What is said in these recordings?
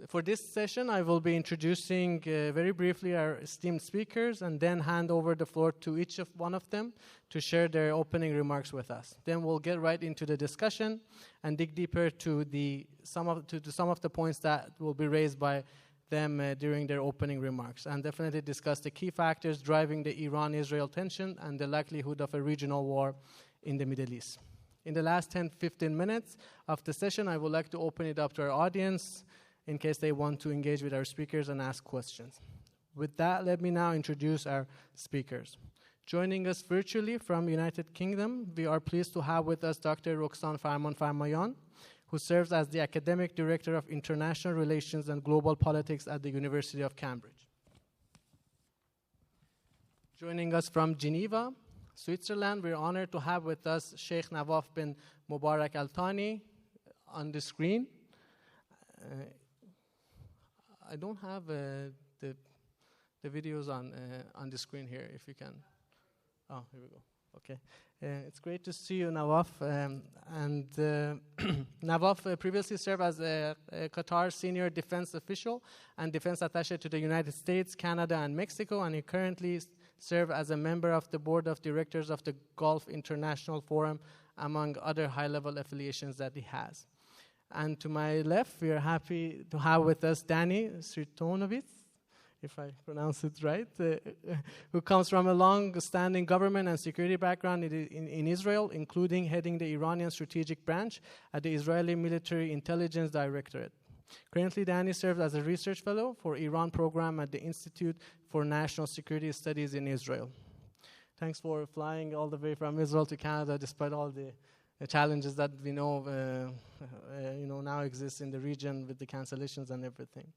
For this session, I will be introducing very briefly our esteemed speakers and then hand over the floor to each of one of them to share their opening remarks with us. Then we'll get right into the discussion and dig deeper to some of the points that will be raised by them during their opening remarks, and definitely discuss the key factors driving the Iran-Israel tension and the likelihood of a regional war in the Middle East. In the last 10-15 minutes of the session, I would like to open it up to our audience in case they want to engage with our speakers and ask questions. With that, let me now introduce our speakers. Joining us virtually from United Kingdom, we are pleased to have with us Dr. Roxane Farmanfarmayan, who serves as the Academic Director of International Relations and Global Politics at the University of Cambridge. Joining us from Geneva, Switzerland, we're honored to have with us Sheikh Nawaf bin Mubarak Al-Thani on the screen. I don't have the videos on the screen here, if you can. Oh, here we go. Okay. It's great to see you, Nawaf. Nawaf previously served as a Qatar senior defense official and defense attaché to the United States, Canada, and Mexico, and he currently serves as a member of the board of directors of the Gulf International Forum, among other high-level affiliations that he has. And to my left, we are happy to have with us Danny Citrinowicz, if I pronounce it right, who comes from a long-standing government and security background in Israel, including heading the Iranian strategic branch at the Israeli Military Intelligence Directorate. Currently, Danny serves as a research fellow for Iran program at the Institute for National Security Studies in Israel. Thanks for flying all the way from Israel to Canada, despite all the challenges that we know, now exist in the region with the cancellations and everything.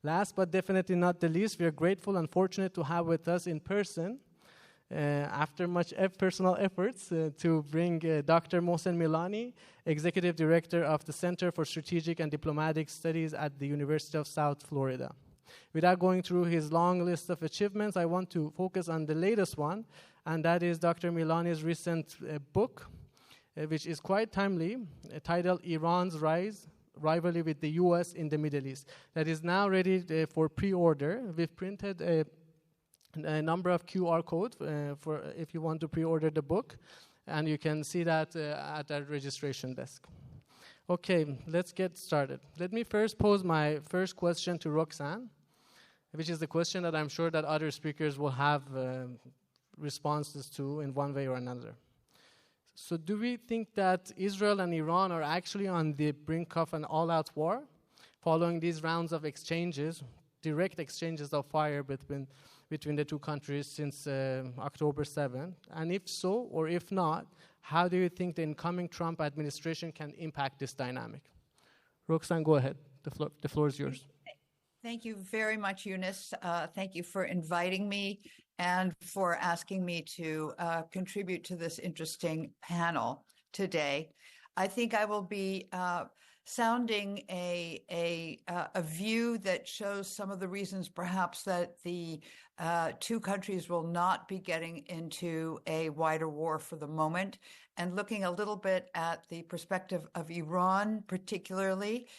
Last but definitely not the least, we are grateful and fortunate to have with us in person, after much personal efforts, to bring Dr. Mohsen Milani, Executive Director of the Center for Strategic and Diplomatic Studies at the University of South Florida. Without going through his long list of achievements, I want to focus on the latest one, and that is Dr. Milani's recent book, which is quite timely, titled Iran's Rivalry with the U.S. in the Middle East, that is now ready for pre-order. We've printed a number of QR codes for if you want to pre-order the book, and you can see that at our registration desk. Okay, let's get started. Let me first pose my first question to Roxane, which is the question that I'm sure that other speakers will have responses to in one way or another. So do we think that Israel and Iran are actually on the brink of an all-out war following these rounds of exchanges, direct exchanges of fire between the two countries since October 7th? And if so, or if not, how do you think the incoming Trump administration can impact this dynamic? Roxane, go ahead. The floor is yours. Thank you very much, Younes. Thank you for inviting me and for asking me to contribute to this interesting panel today. I think I will be sounding a view that shows some of the reasons perhaps that the two countries will not be getting into a wider war for the moment, and looking a little bit at the perspective of Iran particularly,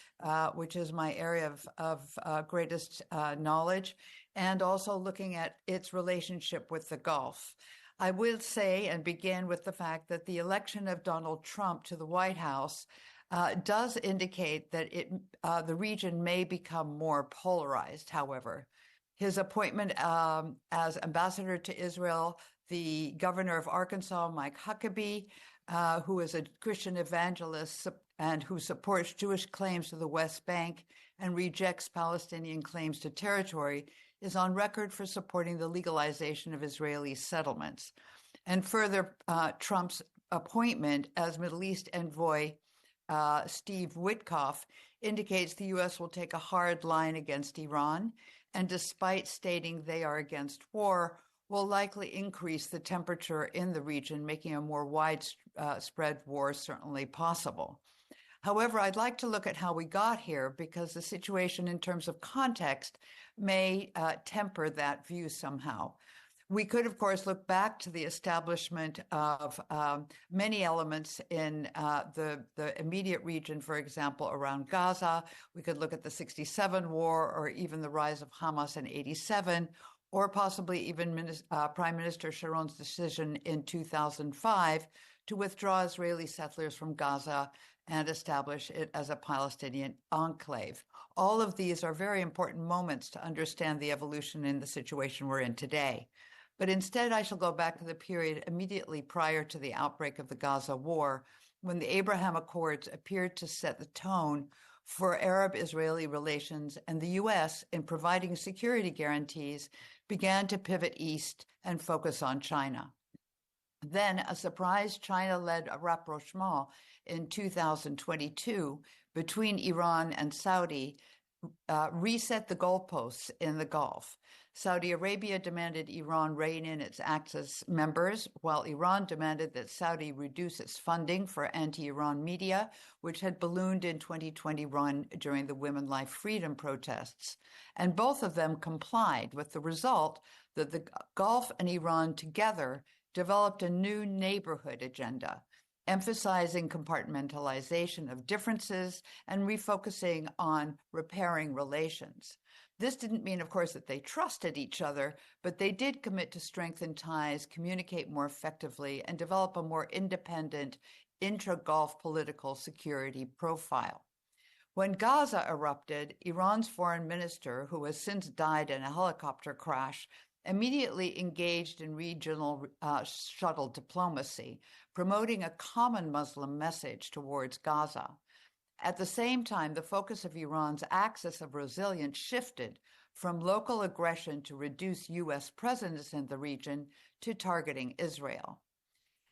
which is my area of greatest knowledge, and also looking at its relationship with the Gulf. I will say and begin with the fact that the election of Donald Trump to the White House does indicate that the region may become more polarized, however. His appointment as ambassador to Israel, the governor of Arkansas, Mike Huckabee, who is a Christian evangelist and who supports Jewish claims to the West Bank and rejects Palestinian claims to territory, is on record for supporting the legalization of Israeli settlements. And further, Trump's appointment as Middle East envoy, Steve Witkoff, indicates the U.S. will take a hard line against Iran, and despite stating they are against war, will likely increase the temperature in the region, making a more widespread war certainly possible. However, I'd like to look at how we got here, because the situation in terms of context may temper that view somehow. We could, of course, look back to the establishment of many elements in the immediate region, for example, around Gaza. We could look at the 67 war, or even the rise of Hamas in 87, or possibly even Prime Minister Sharon's decision in 2005 to withdraw Israeli settlers from Gaza and establish it as a Palestinian enclave. All of these are very important moments to understand the evolution in the situation we're in today. But instead, I shall go back to the period immediately prior to the outbreak of the Gaza war, when the Abraham Accords appeared to set the tone for Arab-Israeli relations, and the U.S., in providing security guarantees, began to pivot east and focus on China. Then a surprise China-led rapprochement in 2022 between Iran and Saudi reset the goalposts in the Gulf. Saudi Arabia demanded Iran rein in its Axis members, while Iran demanded that Saudi reduce its funding for anti-Iran media, which had ballooned in 2021 during the Women Life Freedom protests. And both of them complied, with the result that the Gulf and Iran together developed a new neighborhood agenda, emphasizing compartmentalization of differences and refocusing on repairing relations. This didn't mean, of course, that they trusted each other, but they did commit to strengthen ties, communicate more effectively, and develop a more independent intra-Gulf political security profile. When Gaza erupted, Iran's foreign minister, who has since died in a helicopter crash, immediately engaged in regional shuttle diplomacy, promoting a common Muslim message towards Gaza. At the same time, the focus of Iran's axis of resilience shifted from local aggression to reduce U.S. presence in the region to targeting Israel.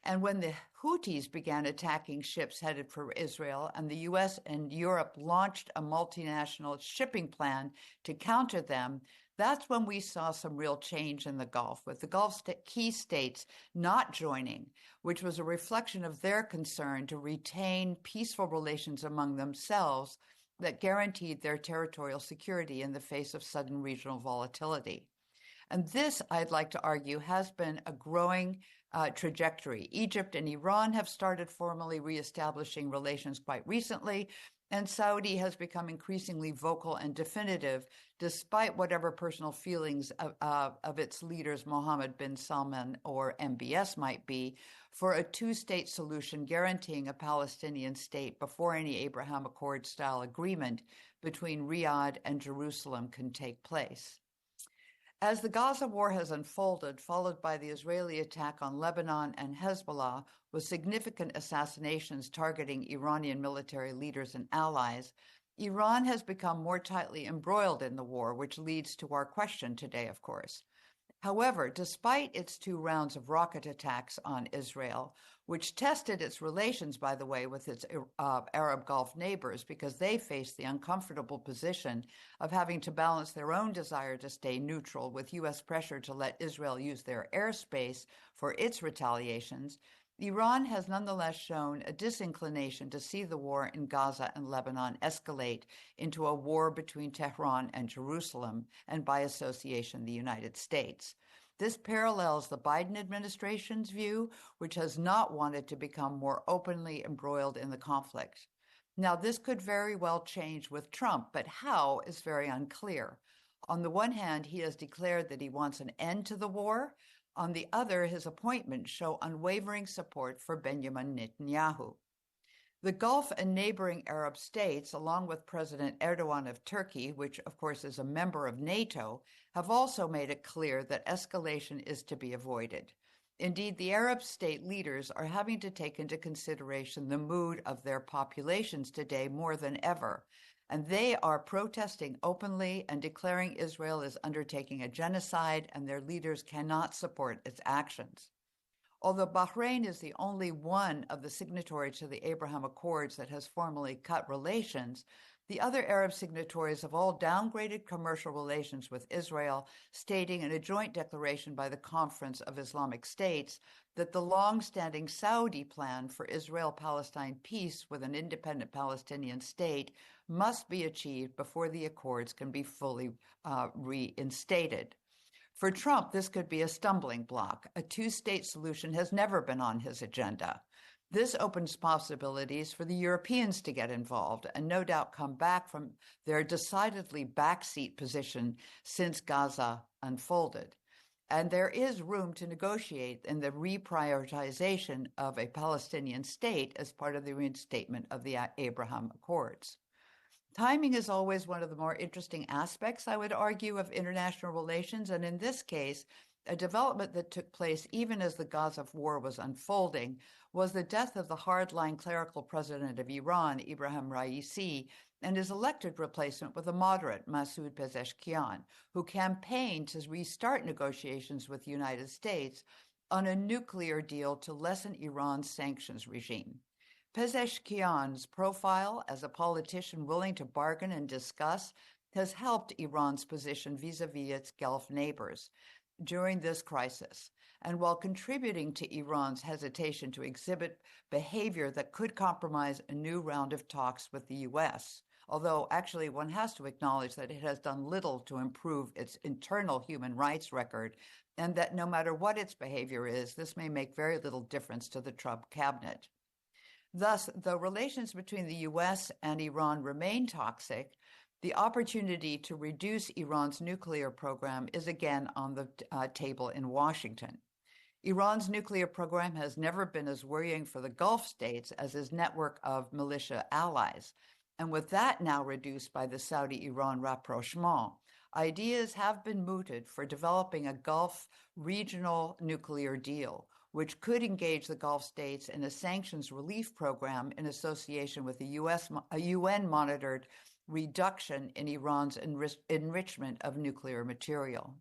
And when the Houthis began attacking ships headed for Israel, and the U.S. and Europe launched a multinational shipping plan to counter them, that's when we saw some real change in the Gulf, with the Gulf key states not joining, which was a reflection of their concern to retain peaceful relations among themselves that guaranteed their territorial security in the face of sudden regional volatility. And this, I'd like to argue, has been a growing trajectory. Egypt and Iran have started formally reestablishing relations quite recently, and Saudi has become increasingly vocal and definitive, despite whatever personal feelings of its leaders, Mohammed bin Salman or MBS, might be, for a two-state solution guaranteeing a Palestinian state before any Abraham Accord-style agreement between Riyadh and Jerusalem can take place. As the Gaza war has unfolded, followed by the Israeli attack on Lebanon and Hezbollah, with significant assassinations targeting Iranian military leaders and allies, Iran has become more tightly embroiled in the war, which leads to our question today, of course. However, despite its 2 rounds of rocket attacks on Israel, which tested its relations, by the way, with its Arab Gulf neighbors, because they faced the uncomfortable position of having to balance their own desire to stay neutral with U.S. pressure to let Israel use their airspace for its retaliations, Iran has nonetheless shown a disinclination to see the war in Gaza and Lebanon escalate into a war between Tehran and Jerusalem, and by association, the United States. This parallels the Biden administration's view, which has not wanted to become more openly embroiled in the conflict. Now, this could very well change with Trump, but how is very unclear. On the one hand, he has declared that he wants an end to the war. On the other, his appointments show unwavering support for Benjamin Netanyahu. The Gulf and neighboring Arab states, along with President Erdogan of Turkey, which of course is a member of NATO, have also made it clear that escalation is to be avoided. Indeed, the Arab state leaders are having to take into consideration the mood of their populations today more than ever, and they are protesting openly and declaring Israel is undertaking a genocide, and their leaders cannot support its actions. Although Bahrain is the only one of the signatories to the Abraham Accords that has formally cut relations, the other Arab signatories have all downgraded commercial relations with Israel, stating in a joint declaration by the Conference of Islamic States that the long-standing Saudi plan for Israel-Palestine peace with an independent Palestinian state must be achieved before the accords can be fully reinstated. For Trump, this could be a stumbling block. A two-state solution has never been on his agenda. This opens possibilities for the Europeans to get involved and no doubt come back from their decidedly backseat position since Gaza unfolded. And there is room to negotiate in the reprioritization of a Palestinian state as part of the reinstatement of the Abraham Accords. Timing is always one of the more interesting aspects, I would argue, of international relations. And in this case, a development that took place even as the Gaza war was unfolding was the death of the hardline clerical president of Iran, Ibrahim Raisi, and his elected replacement with a moderate, Masoud Pezeshkian, who campaigned to restart negotiations with the United States on a nuclear deal to lessen Iran's sanctions regime. Pezeshkian's profile as a politician willing to bargain and discuss has helped Iran's position vis-a-vis its Gulf neighbors during this crisis, and while contributing to Iran's hesitation to exhibit behavior that could compromise a new round of talks with the U.S., although actually one has to acknowledge that it has done little to improve its internal human rights record, and that no matter what its behavior is, this may make very little difference to the Trump cabinet. Thus, though relations between the U.S. and Iran remain toxic, the opportunity to reduce Iran's nuclear program is again on the table in Washington. Iran's nuclear program has never been as worrying for the Gulf states as its network of militia allies. And with that now reduced by the Saudi-Iran rapprochement, ideas have been mooted for developing a Gulf regional nuclear deal, which could engage the Gulf states in a sanctions relief program in association with a UN-monitored reduction in Iran's enrichment of nuclear material.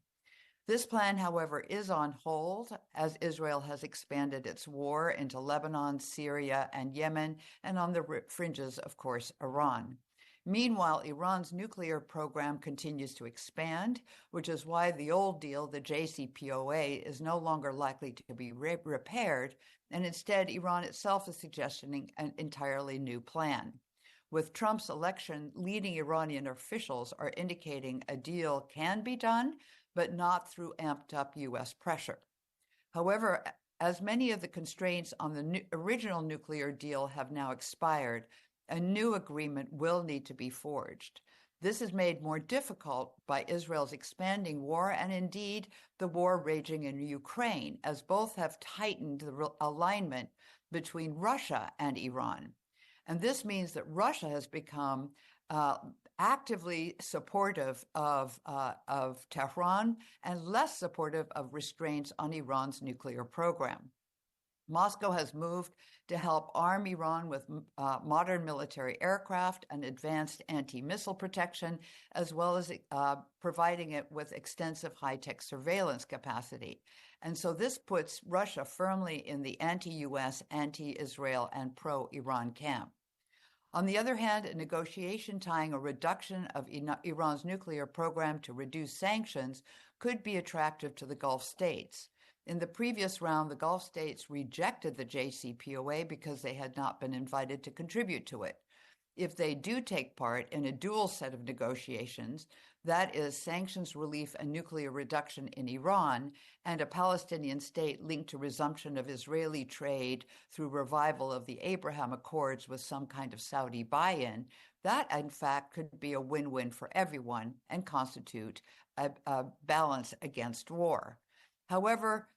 This plan, however, is on hold as Israel has expanded its war into Lebanon, Syria, and Yemen, and on the fringes, of course, Iran. Meanwhile, Iran's nuclear program continues to expand, which is why the old deal, the JCPOA, is no longer likely to be repaired, and instead Iran itself is suggesting an entirely new plan. With Trump's election, leading Iranian officials are indicating a deal can be done, but not through amped-up U.S. pressure. However, as many of the constraints on the original nuclear deal have now expired, a new agreement will need to be forged. This is made more difficult by Israel's expanding war and indeed the war raging in Ukraine, as both have tightened the alignment between Russia and Iran. And this means that Russia has become actively supportive of Tehran and less supportive of restraints on Iran's nuclear program. Moscow has moved to help arm Iran with modern military aircraft and advanced anti-missile protection, as well as providing it with extensive high-tech surveillance capacity. And so this puts Russia firmly in the anti-US, anti-Israel, and pro-Iran camp. On the other hand, a negotiation tying a reduction of Iran's nuclear program to reduce sanctions could be attractive to the Gulf states. In the previous round, the Gulf states rejected the JCPOA because they had not been invited to contribute to it. If they do take part in a dual set of negotiations, that is sanctions relief and nuclear reduction in Iran, and a Palestinian state linked to resumption of Israeli trade through revival of the Abraham Accords with some kind of Saudi buy-in, that in fact could be a win-win for everyone and constitute a balance against war. However,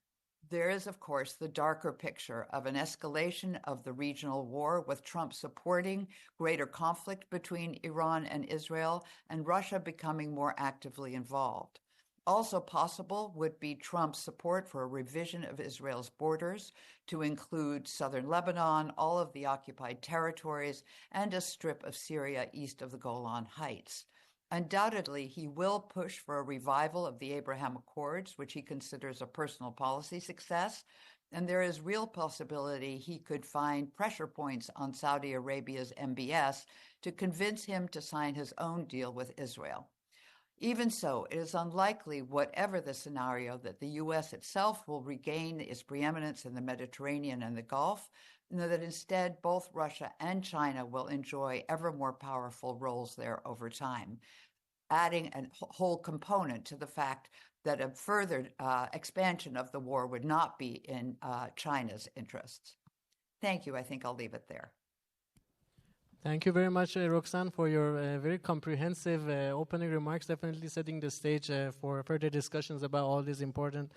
there is, of course, the darker picture of an escalation of the regional war, with Trump supporting greater conflict between Iran and Israel, and Russia becoming more actively involved. Also possible would be Trump's support for a revision of Israel's borders to include southern Lebanon, all of the occupied territories, and a strip of Syria east of the Golan Heights. Undoubtedly, he will push for a revival of the Abraham Accords, which he considers a personal policy success, and there is real possibility he could find pressure points on Saudi Arabia's MBS to convince him to sign his own deal with Israel. Even so, it is unlikely, whatever the scenario, that the U.S. itself will regain its preeminence in the Mediterranean and the Gulf, and that instead both Russia and China will enjoy ever more powerful roles there over time. adding a whole component to the fact that a further expansion of the war would not be in China's interests. Thank you. I think I'll leave it there. Thank you very much, Roxanne, for your very comprehensive opening remarks, definitely setting the stage for further discussions about all these important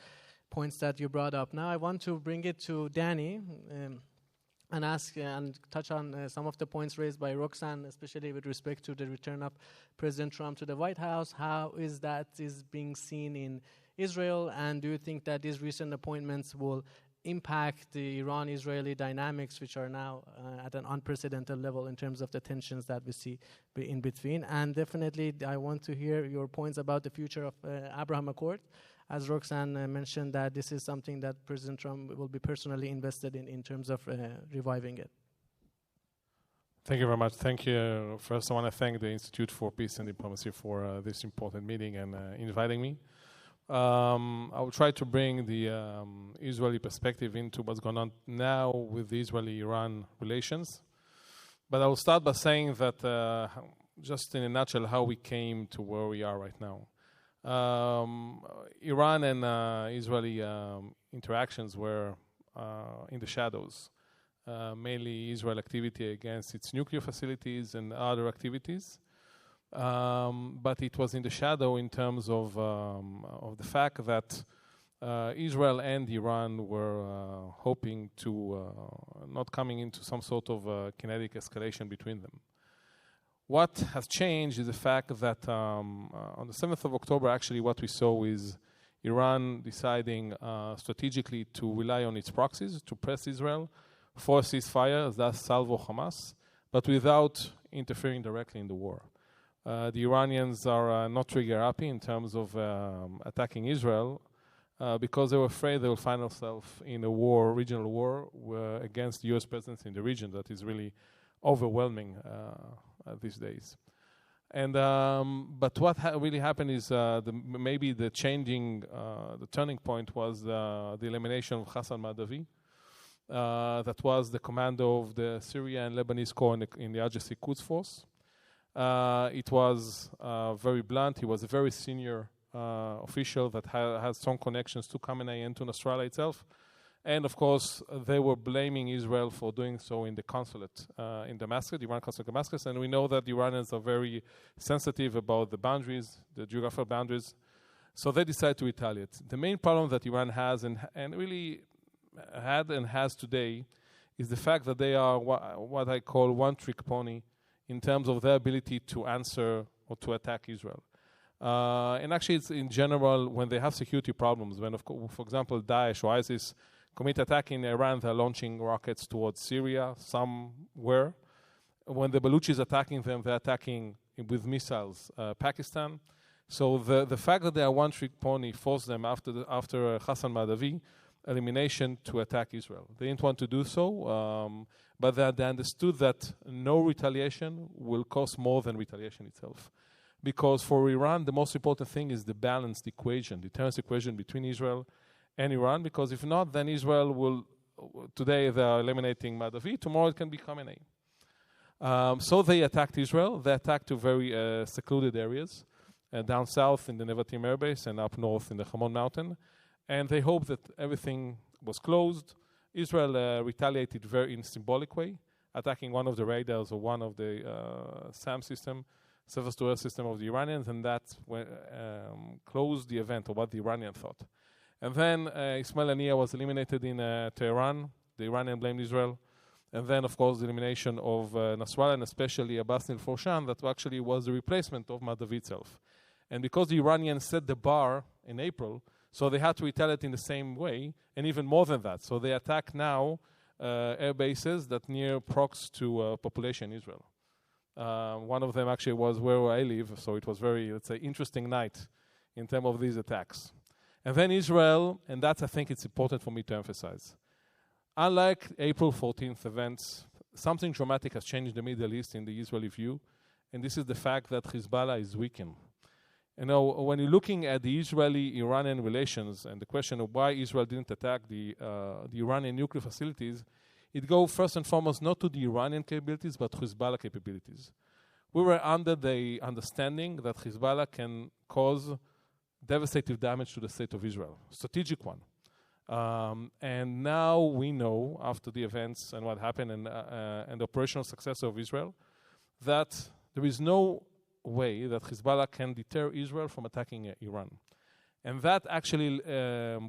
points that you brought up. Now I want to bring it to Danny and ask and touch on some of the points raised by Roxanne, especially with respect to the return of President Trump to the White House. How is that being seen in Israel, and do you think that these recent appointments will impact the Iran-Israeli dynamics, which are now at an unprecedented level in terms of the tensions that we see in between? And definitely, I want to hear your points about the future of Abraham Accord. As Roxanne mentioned, that this is something that President Trump will be personally invested in terms of reviving it. Thank you very much. Thank you. First, I want to thank the Institute for Peace and Diplomacy for this important meeting and inviting me. I will try to bring the Israeli perspective into what's going on now with the Israeli-Iran relations. But I will start by saying that, just in a nutshell, how we came to where we are right now. Iran and Israeli interactions were in the shadows, mainly Israel activity against its nuclear facilities and other activities. But it was in the shadow in terms of the fact that Israel and Iran were hoping to not coming into some sort of kinetic escalation between them. What has changed is the fact that on the 7th of October, actually what we saw is Iran deciding strategically to rely on its proxies to press Israel for a ceasefire, thus salvo Hamas, but without interfering directly in the war. The Iranians are not trigger happy in terms of attacking Israel because they were afraid they will find themselves in a war, regional war, against the U.S. presence in the region that is really overwhelming these days. And but what really happened is maybe the changing, the turning point was the elimination of Hassan Madavi. That was the commander of the Syria and Lebanese Corps in the Attaché Quds force. It was very blunt. He was a very senior official that has strong connections to Khamenei and to Nasrallah itself. And of course, they were blaming Israel for doing so in the consulate in Damascus, the Iran consulate in Damascus. And we know that the Iranians are very sensitive about the boundaries, the geographical boundaries. So they decided to retaliate. The main problem that Iran has and really had and has today is the fact that they are what I call one-trick pony in terms of their ability to answer or to attack Israel. And actually, it's in general, when they have security problems, when, for example, Daesh or ISIS commit attack in Iran, they're launching rockets towards Syria, somewhere. When the Baluchi is attacking them, they're attacking with missiles Pakistan. So the fact that they are one-trick pony forced them after Hassan Madavi elimination to attack Israel. They didn't want to do so, but they understood that no retaliation will cost more than retaliation itself. Because for Iran, the most important thing is the balanced equation, the deterrence equation between Israel and Iran, because if not, then Israel will, today they are eliminating Madavi, tomorrow it can be Khamenei. So they attacked Israel. They attacked to very secluded areas, down south in the Nevatim Air Base and up north in the Hamon Mountain. And they hoped that everything was closed. Israel retaliated very in a symbolic way, attacking one of the radars or one of the SAM system, surface-to-air system of the Iranians, and that closed the event, or what the Iranian thought. And then Ismail Haniyeh was eliminated in Tehran. The Iranian blamed Israel. And then, of course, the elimination of Nasrallah, and especially Abbas Nilfoshan, that actually was the replacement of Madavi itself. And because the Iranians set the bar in April, so they had to retaliate in the same way, and even more than that. So they attack now air bases that near prox to population in Israel. One of them actually was where I live, so it was very, let's say, interesting night in terms of these attacks. And then Israel, and that's, I think it's important for me to emphasize. Unlike April 14th events, something dramatic has changed in the Middle East in the Israeli view, and this is the fact that Hezbollah is weakened. You know, when you're looking at the Israeli-Iranian relations and the question of why Israel didn't attack the Iranian nuclear facilities, it goes first and foremost not to the Iranian capabilities, but Hezbollah capabilities. we were under the understanding that Hezbollah can cause devastating damage to the state of Israel, strategic one. And now we know, after the events and what happened and the operational success of Israel, that there is no way that Hezbollah can deter Israel from attacking Iran. And that actually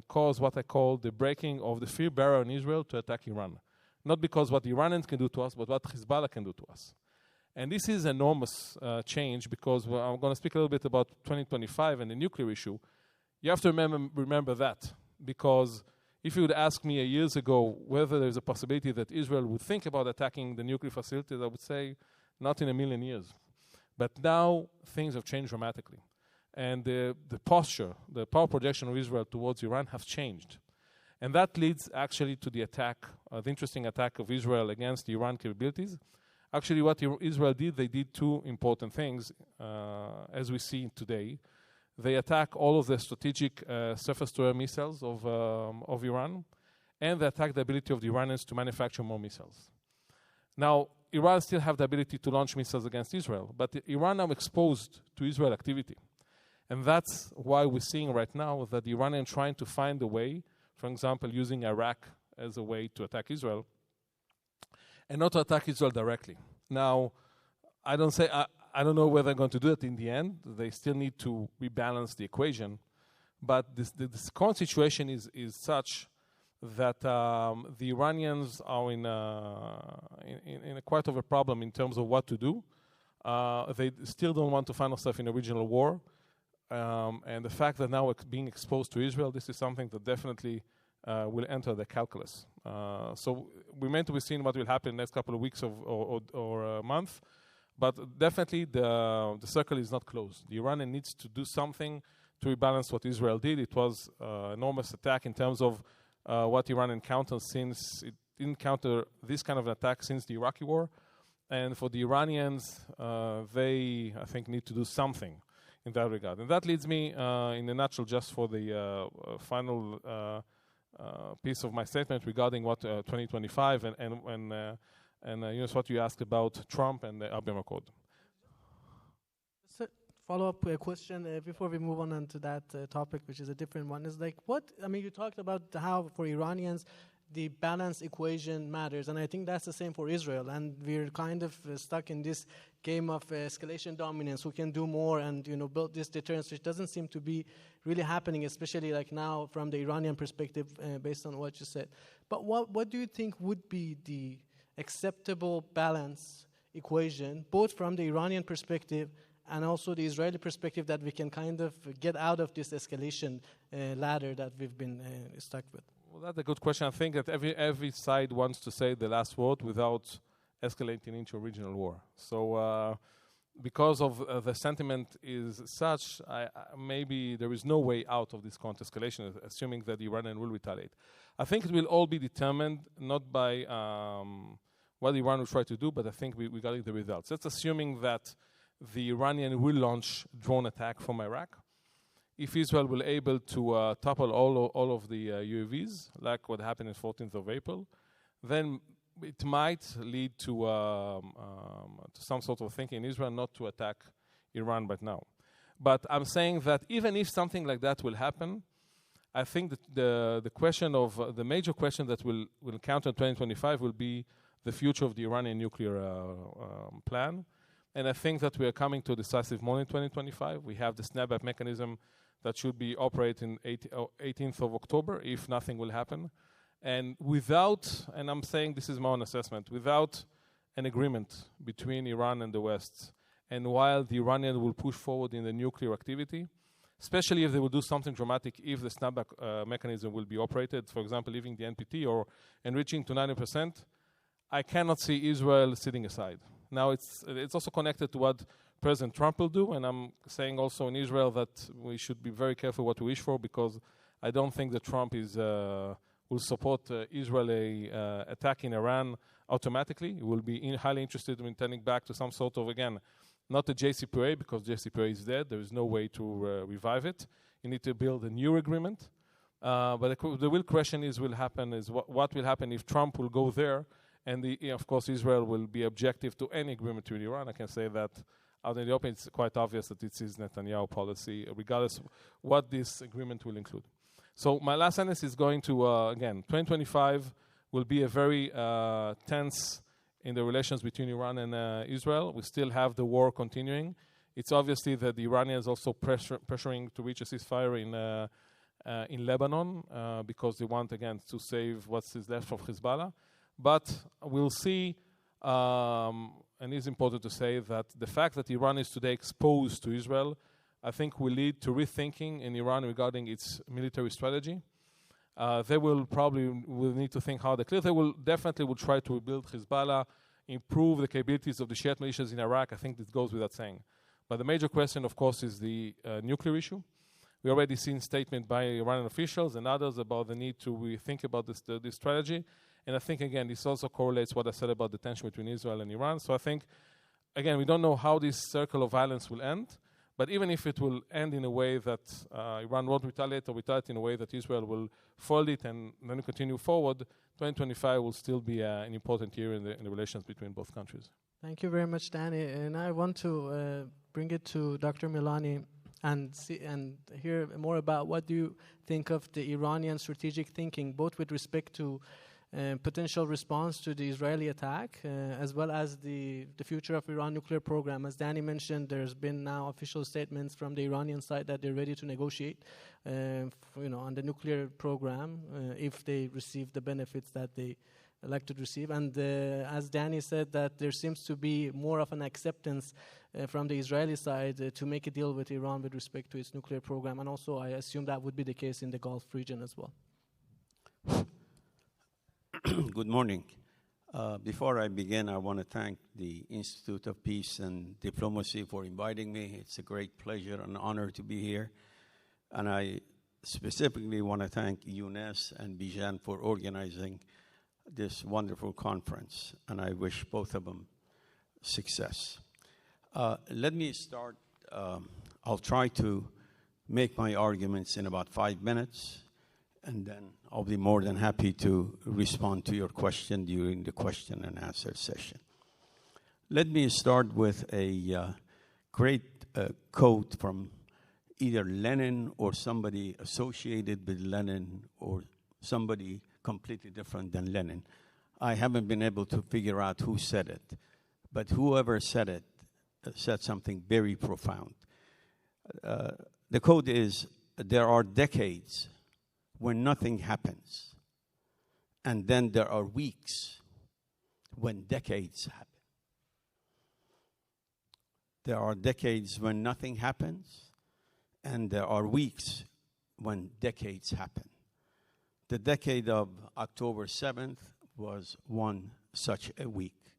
caused what I call the breaking of the fear barrier in Israel to attack Iran. Not because what the Iranians can do to us, but what Hezbollah can do to us. And this is enormous change, because I'm going to speak a little bit about 2025 and the nuclear issue. You have to remember that, because if you would ask me years ago whether there's a possibility that Israel would think about attacking the nuclear facilities, I would say not in a million years. But now things have changed dramatically. And the posture, the power projection of Israel towards Iran has changed. And that leads actually to the attack, the interesting attack of Israel against the Iran capabilities. Actually, what Israel did, they did two important things, as we see today. They attack all of the strategic surface-to-air missiles of Iran, and they attack the ability of the Iranians to manufacture more missiles. Now, Iran still have the ability to launch missiles against Israel, but Iran now exposed to Israel activity. And that's why we're seeing right now that the Iranians trying to find a way, for example, using Iraq as a way to attack Israel, and not to attack Israel directly. Now, I don't know whether they're going to do it in the end. They still need to rebalance the equation. But this current situation is such that the Iranians are in a quite of a problem in terms of what to do. They still don't want to find themselves in a regional war. And the fact that now it's being exposed to Israel, this is something that definitely will enter the calculus. So we meant to be seeing what will happen in the next couple of weeks or a month. But definitely the circle is not closed. The Iranian needs to do something to rebalance what Israel did. It was an enormous attack in terms of what Iran encountered, since it didn't encounter this kind of an attack since the Iraqi war. And for the Iranians, they, I think, need to do something in that regard. And that leads me, in a nutshell, just for the final piece of my statement regarding what 2025 and Younes, what you asked about Trump and the Abraham Accord. Follow-up question before we move on to that topic, which is a different one, is like you talked about how for Iranians the balance equation matters, and I think that's the same for Israel, and we're kind of stuck in this game of escalation dominance, who can do more and build this deterrence, which doesn't seem to be really happening, especially like now from the Iranian perspective, based on what you said. But what do you think would be the acceptable balance equation, both from the Iranian perspective and also the Israeli perspective, that we can kind of get out of this escalation ladder that we've been stuck with? Well, that's a good question. I think that every side wants to say the last word without escalating into a regional war. So because of the sentiment is such, maybe there is no way out of this current escalation, assuming that the Iranian will retaliate. I think it will all be determined not by what Iran will try to do, but I think we got the results. That's assuming that the Iranian will launch drone attack from Iraq. If Israel will able to topple all of the UAVs, like what happened on 14th of April, then it might lead to some sort of thinking in Israel not to attack Iran right now. But I'm saying that even if something like that will happen, I think that the major question that will encounter in 2025 will be the future of the Iranian nuclear plan. And I think that we are coming to a decisive moment in 2025. We have the snapback mechanism that should be operating 18th of October if nothing will happen. And and I'm saying this is my own assessment, without an agreement between Iran and the West, and while the Iranian will push forward in the nuclear activity, especially if they will do something dramatic, if the snapback mechanism will be operated, for example, leaving the NPT or enriching to 90%, I cannot see Israel sitting aside. Now, it's also connected to what President Trump will do, and I'm saying also in Israel that we should be very careful what we wish for, because I don't think that Trump will support Israeli attack in Iran automatically. He will be highly interested in turning back to some sort of, again, not the JCPOA, because JCPOA is dead. There is no way to revive it. You need to build a new agreement. But the real question is what will happen if Trump will go there And of course, Israel will be objective to any agreement with Iran. I can say that out in the open, it's quite obvious that it is Netanyahu policy, regardless what this agreement will include. So my last sentence is going to, again, 2025 will be a very tense in the relations between Iran and Israel. We still have the war continuing. It's obviously that the Iranians also pressuring to reach a ceasefire in Lebanon because they want, again, to save what is left of Hezbollah. But we'll see, and it's important to say that the fact that Iran is today exposed to Israel, I think will lead to rethinking in Iran regarding its military strategy. They will need to think how they clear. They will definitely try to rebuild Hezbollah, improve the capabilities of the Shiite militias in Iraq. I think this goes without saying. But the major question, of course, is the nuclear issue. We already seen statement by Iranian officials and others about the need to rethink about this strategy. And I think, again, this also correlates what I said about the tension between Israel and Iran. So I think, again, we don't know how this circle of violence will end. But even if it will end in a way that Iran won't retaliate or retaliate in a way that Israel will fold it and then continue forward, 2025 will still be an important year in the relations between both countries. Thank you very much, Danny. And I want to bring it to Dr. Milani and hear more about what do you think of the Iranian strategic thinking, both with respect to potential response to the Israeli attack, as well as the future of Iran nuclear program. As Danny mentioned, there's been now official statements from the Iranian side that they're ready to negotiate, on the nuclear program if they receive the benefits that they like to receive. And as Danny said, that there seems to be more of an acceptance from the Israeli side to make a deal with Iran with respect to its nuclear program. And also, I assume that would be the case in the Gulf region as well. Good morning. Before I begin, I want to thank the Institute of Peace and Diplomacy for inviting me. It's a great pleasure and honor to be here. And I specifically want to thank Younes and Bijan for organizing this wonderful conference. And I wish both of them success. Let me start. I'll try to make my arguments in about 5 minutes. And then I'll be more than happy to respond to your question during the question and answer session. Let me start with a great quote from either Lenin or somebody associated with Lenin or somebody completely different than Lenin. I haven't been able to figure out who said it, but whoever said it said something very profound. The quote is, "There are decades when nothing happens, and then there are weeks when decades happen." There are decades when nothing happens, and there are weeks when decades happen. The decade of October 7th was one such a week.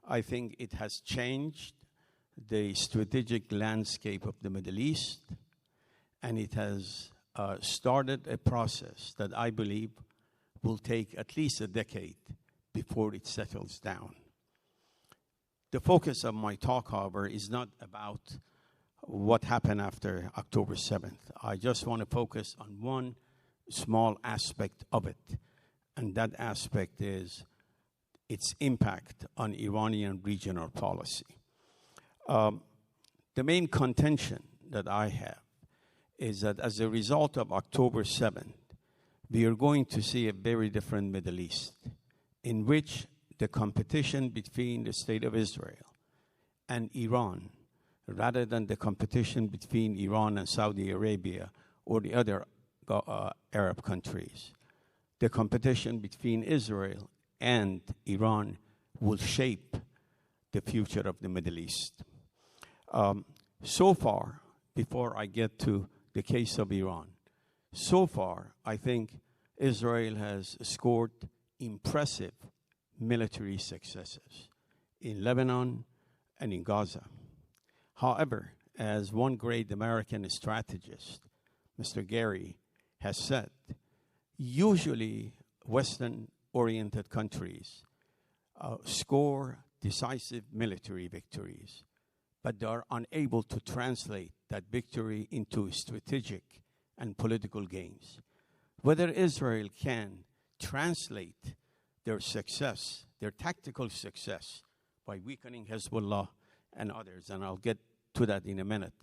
I think it has changed the strategic landscape of the Middle East, and it has started a process that I believe will take at least a decade before it settles down. The focus of my talk, however, is not about what happened after October 7th. I just want to focus on one small aspect of it, and that aspect is its impact on Iranian regional policy. The main contention that I have is that as a result of October 7th, we are going to see a very different Middle East in which the competition between the State of Israel and Iran, rather than the competition between Iran and Saudi Arabia or the other Arab countries, the competition between Israel and Iran will shape the future of the Middle East. So far, before I get to the case of Iran, so far, I think Israel has scored impressive military successes in Lebanon and in Gaza. However, as one great American strategist, Mr. Gary, has said, usually Western-oriented countries score decisive military victories, but they are unable to translate that victory into strategic and political gains. Whether Israel can translate their success, their tactical success, by weakening Hezbollah and others, and I'll get to that in a minute,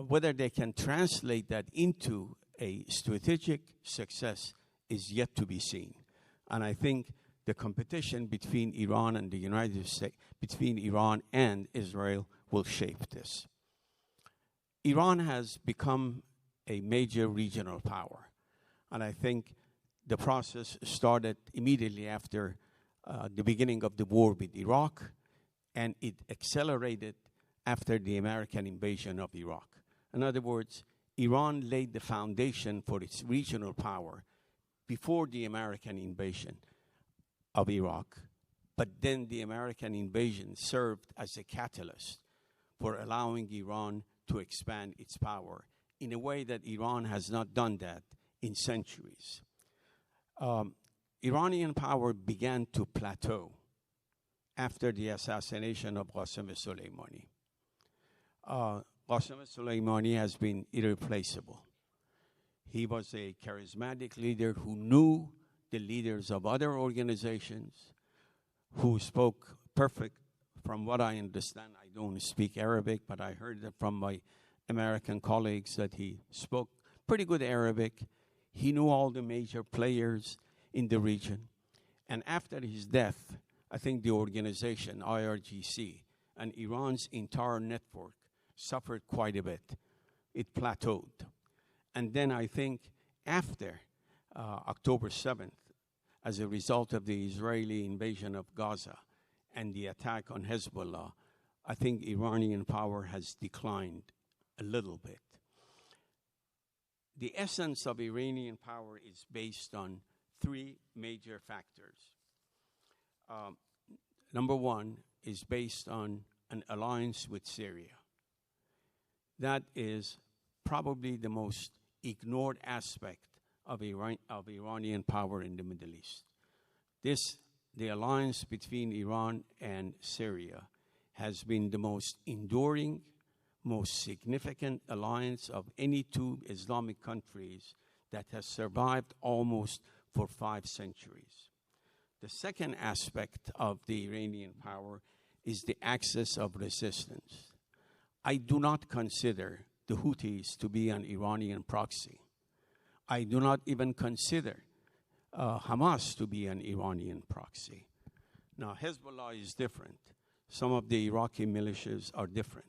whether they can translate that into a strategic success is yet to be seen. And I think the competition between Iran and the United States, between Iran and Israel, will shape this. Iran has become a major regional power, and I think the process started immediately after the beginning of the war with Iraq, and it accelerated after the American invasion of Iraq. In other words, Iran laid the foundation for its regional power before the American invasion of Iraq, but then the American invasion served as a catalyst for allowing Iran to expand its power in a way that Iran has not done that in centuries. Iranian power began to plateau after the assassination of Qasem Soleimani. Qasem Soleimani has been irreplaceable. He was a charismatic leader who knew the leaders of other organizations, who spoke perfect, from what I understand. I don't speak Arabic, but I heard it from my American colleagues that he spoke pretty good Arabic. He knew all the major players in the region. And after his death, I think the organization, IRGC, and Iran's entire network suffered quite a bit. It plateaued. And then I think after October 7th, as a result of the Israeli invasion of Gaza and the attack on Hezbollah, I think Iranian power has declined a little bit. The essence of Iranian power is based on three major factors. Number one is based on an alliance with Syria. That is probably the most ignored aspect of Iranian power in the Middle East. The alliance between Iran and Syria has been the most enduring, most significant alliance of any two Islamic countries that has survived almost for 5 centuries. The second aspect of the Iranian power is the axis of resistance. I do not consider the Houthis to be an Iranian proxy. I do not even consider Hamas to be an Iranian proxy. Now, Hezbollah is different. Some of the Iraqi militias are different.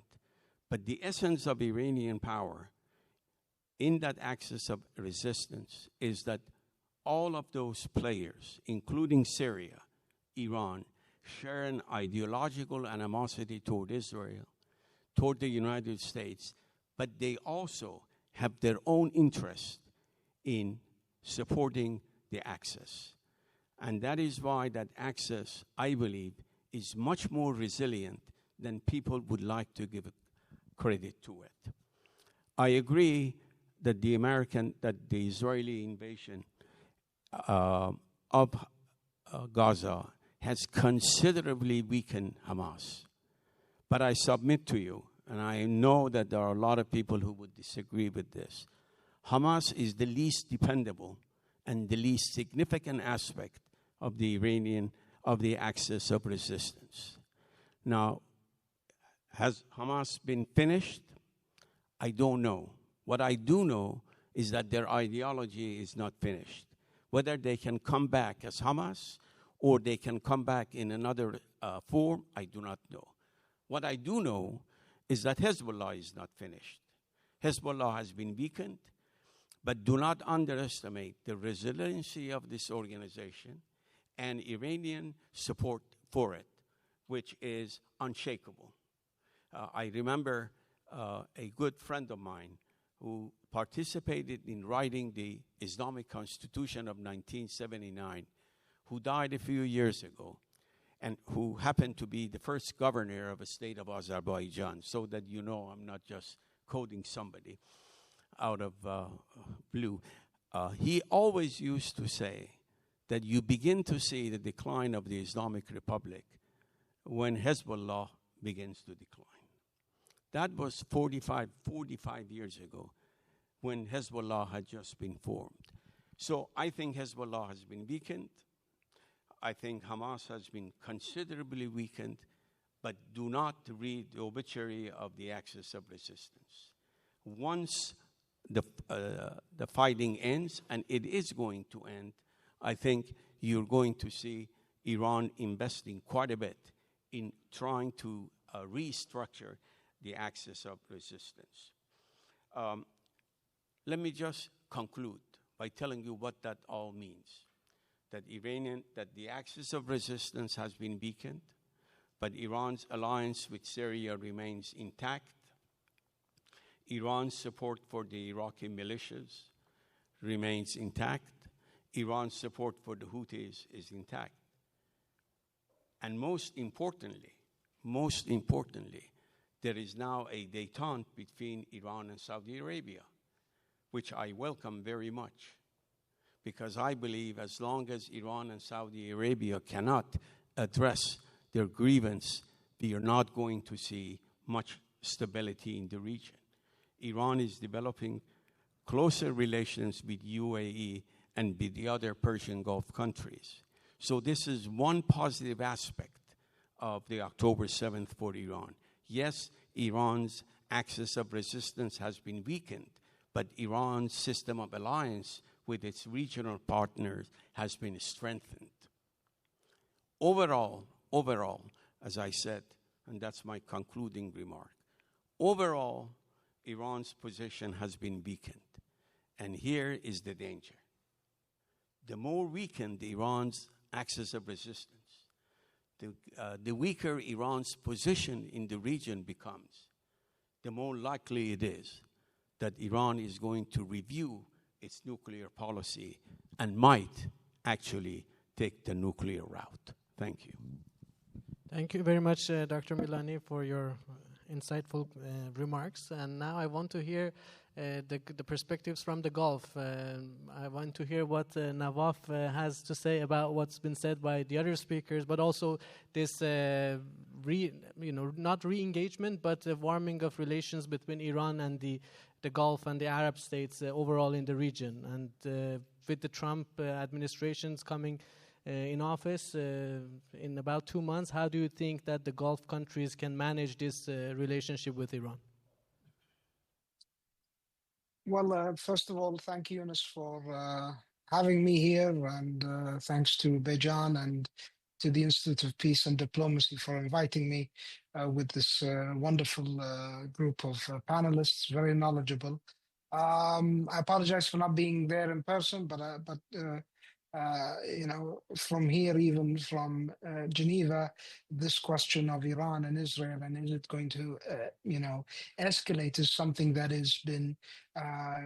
But the essence of Iranian power in that axis of resistance is that all of those players, including Syria, Iran, share an ideological animosity toward Israel, toward the United States, but they also have their own interest in supporting the axis. And that is why that axis, I believe, is much more resilient than people would like to give credit to it. I agree that the Israeli invasion of Gaza has considerably weakened Hamas. But I submit to you, and I know that there are a lot of people who would disagree with this, Hamas is the least dependable and the least significant aspect of the axis of resistance. Now, has Hamas been finished? I don't know. What I do know is that their ideology is not finished. Whether they can come back as Hamas or they can come back in another form, I do not know. What I do know is that Hezbollah is not finished. Hezbollah has been weakened, but do not underestimate the resiliency of this organization and Iranian support for it, which is unshakable. I remember a good friend of mine who participated in writing the Islamic Constitution of 1979, who died a few years ago, and who happened to be the first governor of a state of Azerbaijan, so that you know I'm not just quoting somebody out of blue. He always used to say that you begin to see the decline of the Islamic Republic when Hezbollah begins to decline. That was 45 years ago when Hezbollah had just been formed. So I think Hezbollah has been weakened. I think Hamas has been considerably weakened, but do not read the obituary of the axis of resistance. Once the fighting ends, and it is going to end, I think you're going to see Iran investing quite a bit in trying to restructure the axis of resistance. Let me just conclude by telling you what that all means. That the axis of resistance has been weakened, but Iran's alliance with Syria remains intact. Iran's support for the Iraqi militias remains intact. Iran's support for the Houthis is intact. And most importantly, there is now a détente between Iran and Saudi Arabia, which I welcome very much, because I believe as long as Iran and Saudi Arabia cannot address their grievance, we are not going to see much stability in the region. Iran is developing closer relations with UAE and with the other Persian Gulf countries. So this is one positive aspect of the October 7th for Iran. Yes, Iran's axis of resistance has been weakened, but Iran's system of alliance with its regional partners has been strengthened. Overall, as I said, and that's my concluding remark, overall, Iran's position has been weakened. And here is the danger. The more weakened Iran's axis of resistance, the weaker Iran's position in the region becomes, the more likely it is that Iran is going to review its nuclear policy and might actually take the nuclear route. Thank you. Thank you very much, Dr. Milani, for your insightful remarks. And now I want to hear the perspectives from the Gulf. I want to hear what Nawaf has to say about what's been said by the other speakers, but also this, not re-engagement, but warming of relations between Iran and the Gulf and the Arab states overall in the region. And with the Trump administrations coming in office in about 2 months, how do you think that the Gulf countries can manage this relationship with Iran? Well, first of all, thank you, Younes, for having me here, and thanks to Bejan and to the Institute of Peace and Diplomacy for inviting me with this wonderful group of panelists, very knowledgeable. I apologize for not being there in person, but from here, even from Geneva, this question of Iran and Israel, and is it going to, escalate, is something that has been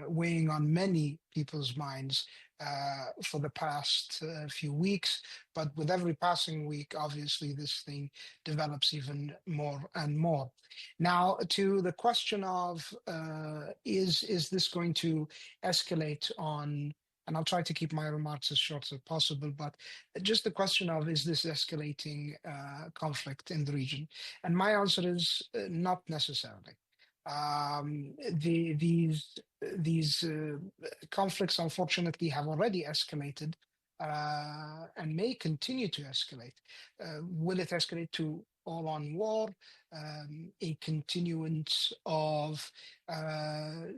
weighing on many people's minds for the past few weeks. But with every passing week, obviously, this thing develops even more and more. Now, to the question of is this going to escalate on, and I'll try to keep my remarks as short as possible, but just the question of, is this escalating conflict in the region? And my answer is not necessarily. These conflicts, unfortunately, have already escalated and may continue to escalate. Will it escalate to all-on war, a continuance of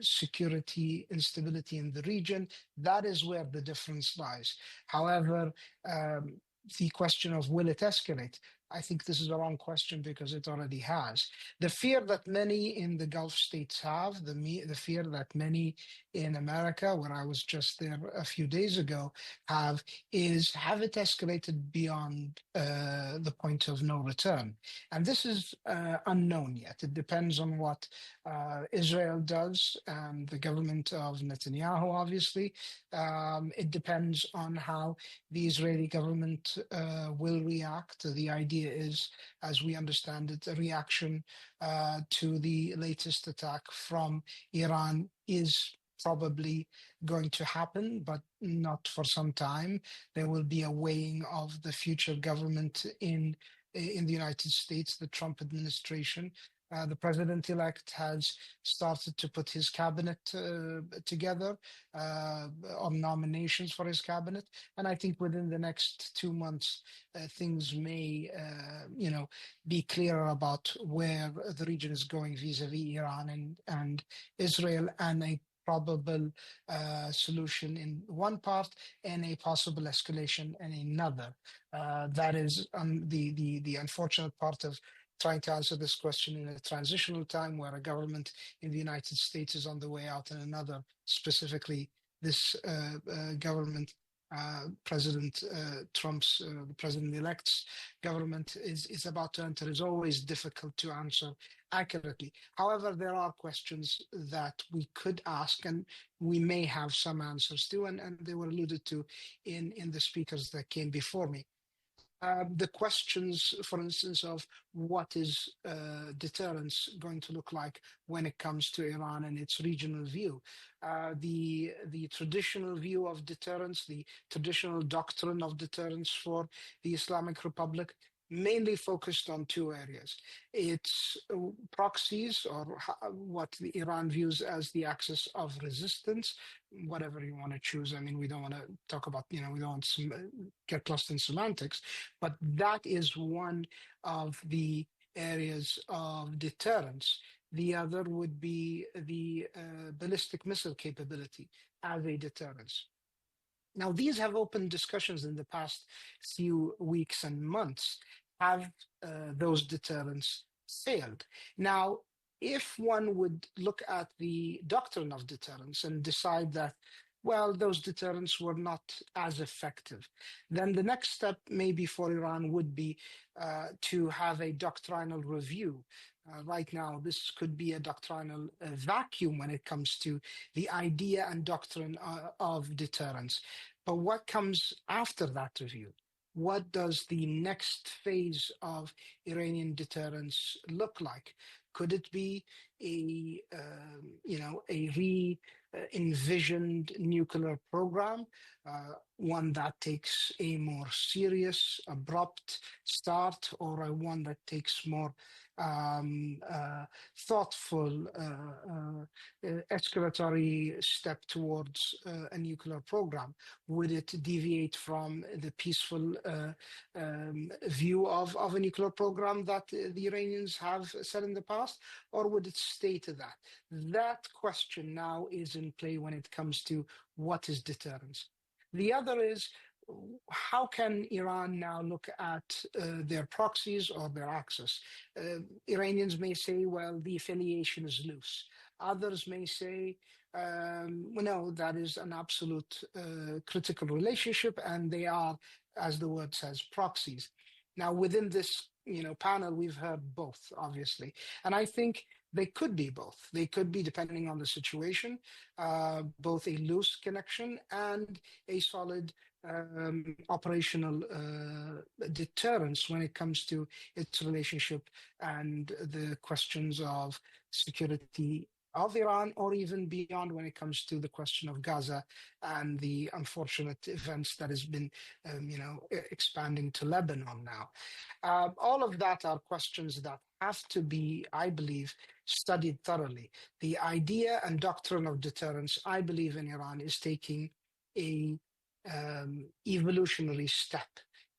security instability in the region? That is where the difference lies. However, the question of will it escalate, I think this is the wrong question, because it already has. The fear that many in the Gulf states have, the fear that many in America, where I was just there a few days ago, have it escalated beyond the point of no return? And this is unknown yet. It depends on what Israel does, and the government of Netanyahu, obviously. It depends on how the Israeli government will react. The idea is, as we understand it, a reaction to the latest attack from Iran is probably going to happen, but not for some time. There will be a weighing of the future government in the United States, the Trump administration, The president-elect has started to put his cabinet together on nominations for his cabinet, and I think within the next 2 months, things may, be clearer about where the region is going vis-a-vis Iran and Israel, and a probable solution in one part and a possible escalation in another. That is the unfortunate part of trying to answer this question in a transitional time where a government in the United States is on the way out and another, specifically this government, President Trump's, the president-elect's government is about to enter, is always difficult to answer accurately. However, there are questions that we could ask and we may have some answers to, and they were alluded to in the speakers that came before me. The questions, for instance, of what is deterrence going to look like when it comes to Iran and its regional view. The traditional view of deterrence, the traditional doctrine of deterrence for the Islamic Republic, mainly focused on two areas. It's proxies, or what Iran views as the axis of resistance, whatever you want to choose. I mean, we don't want to talk about, we don't want to get lost in semantics, but that is one of the areas of deterrence. The other would be the ballistic missile capability as a deterrence. Now, these have opened discussions in the past few weeks and months. Have those deterrents failed? Now, if one would look at the doctrine of deterrence and decide that, well, those deterrents were not as effective, then the next step maybe for Iran would be to have a doctrinal review. Right now, this could be a doctrinal vacuum when it comes to the idea and doctrine of deterrence. But what comes after that review? What does the next phase of Iranian deterrence look like? Could it be a re-envisioned nuclear program, one that takes a more serious, abrupt start, or one that takes more thoughtful escalatory step towards a nuclear program? Would it deviate from the peaceful view of a nuclear program that the Iranians have said in the past, or would it stay to that? That question now is in play when it comes to what is deterrence. The other is, how can Iran now look at their proxies or their axis? Iranians may say, well, the affiliation is loose. Others may say, no, that is an absolute critical relationship, and they are, as the word says, proxies. Now, within this panel, we've heard both, obviously. And I think they could be both. They could be, depending on the situation, both a loose connection and a solid operational deterrence when it comes to its relationship and the questions of security of Iran, or even beyond when it comes to the question of Gaza and the unfortunate events that has been, expanding to Lebanon now. All of that are questions that have to be, I believe, studied thoroughly. The idea and doctrine of deterrence, I believe, in Iran is taking a evolutionary step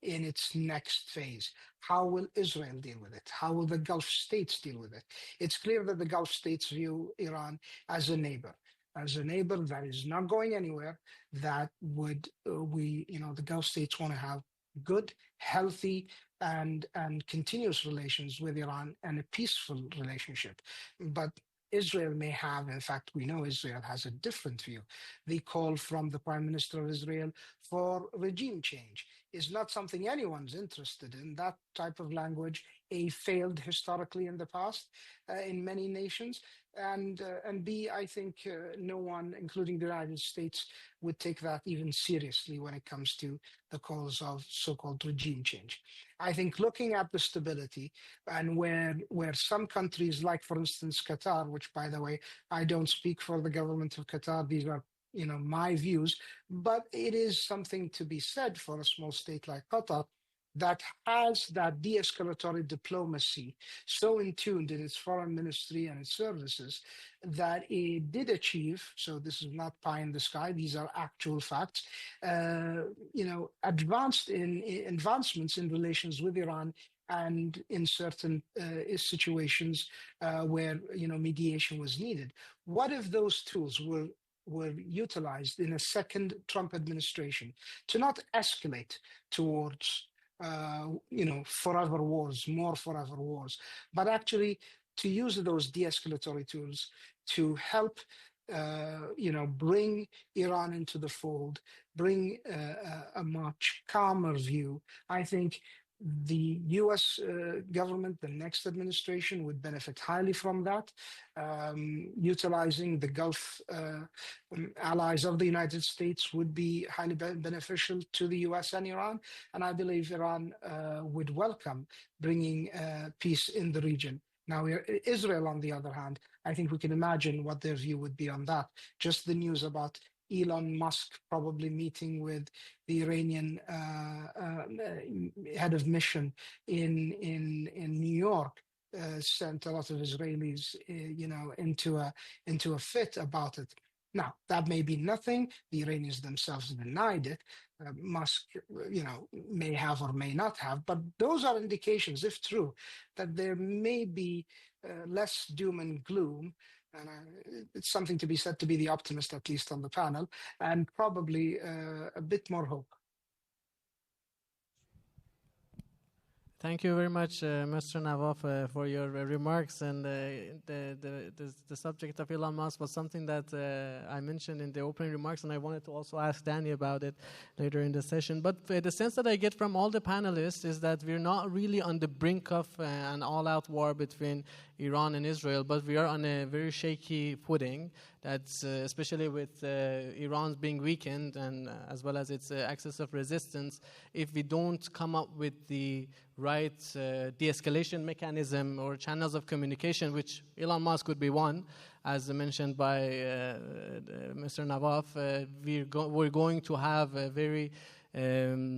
in its next phase. How will Israel deal with it? How will the Gulf states deal with it? It's clear that the Gulf states view Iran as a neighbor that is not going anywhere, that the Gulf states want to have good, healthy, and continuous relations with Iran and a peaceful relationship. But Israel may have, in fact, we know Israel has a different view. The call from the Prime Minister of Israel for regime change is not something anyone's interested in. That type of language, failed historically in the past in many nations. And B, I think no one, including the United States, would take that even seriously when it comes to the calls of so-called regime change. I think looking at the stability and where some countries, like for instance Qatar, which by the way, I don't speak for the government of Qatar, these are my views, but it is something to be said for a small state like Qatar, that has that de-escalatory diplomacy so in tuned in its foreign ministry and its services that it did achieve, so this is not pie in the sky, these are actual facts, advancements in relations with Iran and in certain situations where mediation was needed. What if those tools were utilized in a second Trump administration to not escalate towards forever wars, more forever wars, but actually to use those de-escalatory tools to help bring Iran into the fold, bring a much calmer view? I think the US government, the next administration, would benefit highly from that, utilizing the Gulf allies of the United States would be highly beneficial to the US and Iran. And I believe Iran would welcome bringing peace in the region. Now, Israel, on the other hand, I think we can imagine what their view would be on that. Just the news about Elon Musk probably meeting with the Iranian head of mission in New York sent a lot of Israelis, into a fit about it. Now, that may be nothing. The Iranians themselves denied it. Musk, may have or may not have, but those are indications, if true, that there may be less doom and gloom. And it's something to be said to be the optimist, at least on the panel, and probably a bit more hope. Thank you very much, Mr. Nawaf, for your remarks. And the subject of Elon Musk was something that I mentioned in the opening remarks, and I wanted to also ask Danny about it later in the session. But the sense that I get from all the panelists is that we're not really on the brink of an all-out war between Iran and Israel, but we are on a very shaky footing. That's especially with Iran's being weakened and as well as its axis of resistance. If we don't come up with the right de-escalation mechanism or channels of communication, which Elon Musk could be one, as mentioned by Mr. Nawaf, we're going to have a very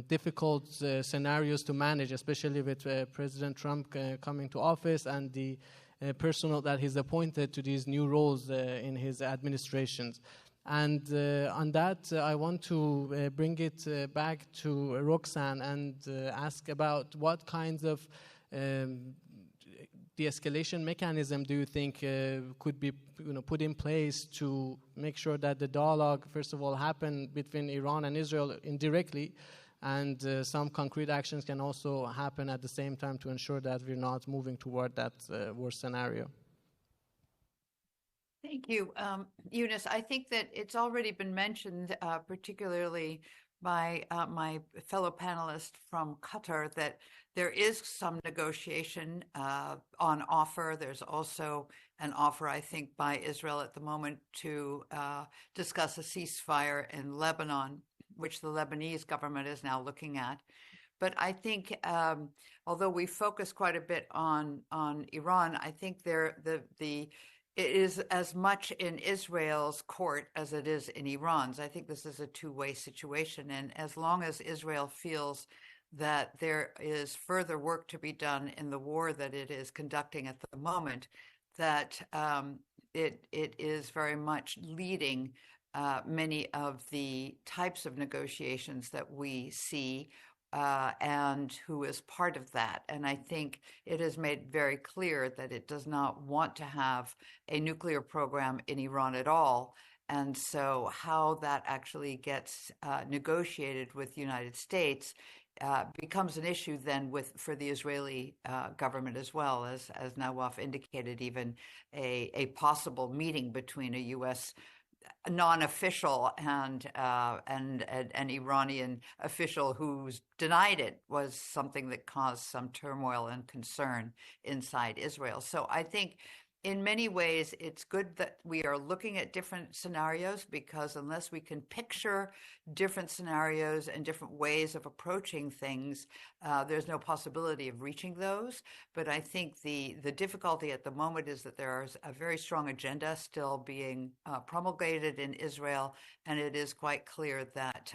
difficult scenarios to manage, especially with President Trump coming to office and the personnel that he's appointed to these new roles in his administrations. And on that, I want to bring it back to Roxanne and ask about what kinds of de-escalation mechanism do you think could be put in place to make sure that the dialogue, first of all, happen between Iran and Israel indirectly, and some concrete actions can also happen at the same time to ensure that we're not moving toward that worst scenario. Thank you, Younes. I think that it's already been mentioned, particularly by my fellow panelist from Qatar, that there is some negotiation on offer. There's also an offer, I think, by Israel at the moment to discuss a ceasefire in Lebanon, which the Lebanese government is now looking at. But I think, although we focus quite a bit on Iran, I think it is as much in Israel's court as it is in Iran's. I think this is a two-way situation. And as long as Israel feels that there is further work to be done in the war that it is conducting at the moment, that it is very much leading many of the types of negotiations that we see, and who is part of that. And I think it has made very clear that it does not want to have a nuclear program in Iran at all. And so how that actually gets negotiated with the United States becomes an issue then for the Israeli government as well, as Nawaf indicated, even a possible meeting between a U.S. non-official and an Iranian official who's denied it was something that caused some turmoil and concern inside Israel. So I think in many ways, it's good that we are looking at different scenarios, because unless we can picture different scenarios and different ways of approaching things, there's no possibility of reaching those. But I think the difficulty at the moment is that there is a very strong agenda still being promulgated in Israel, and it is quite clear that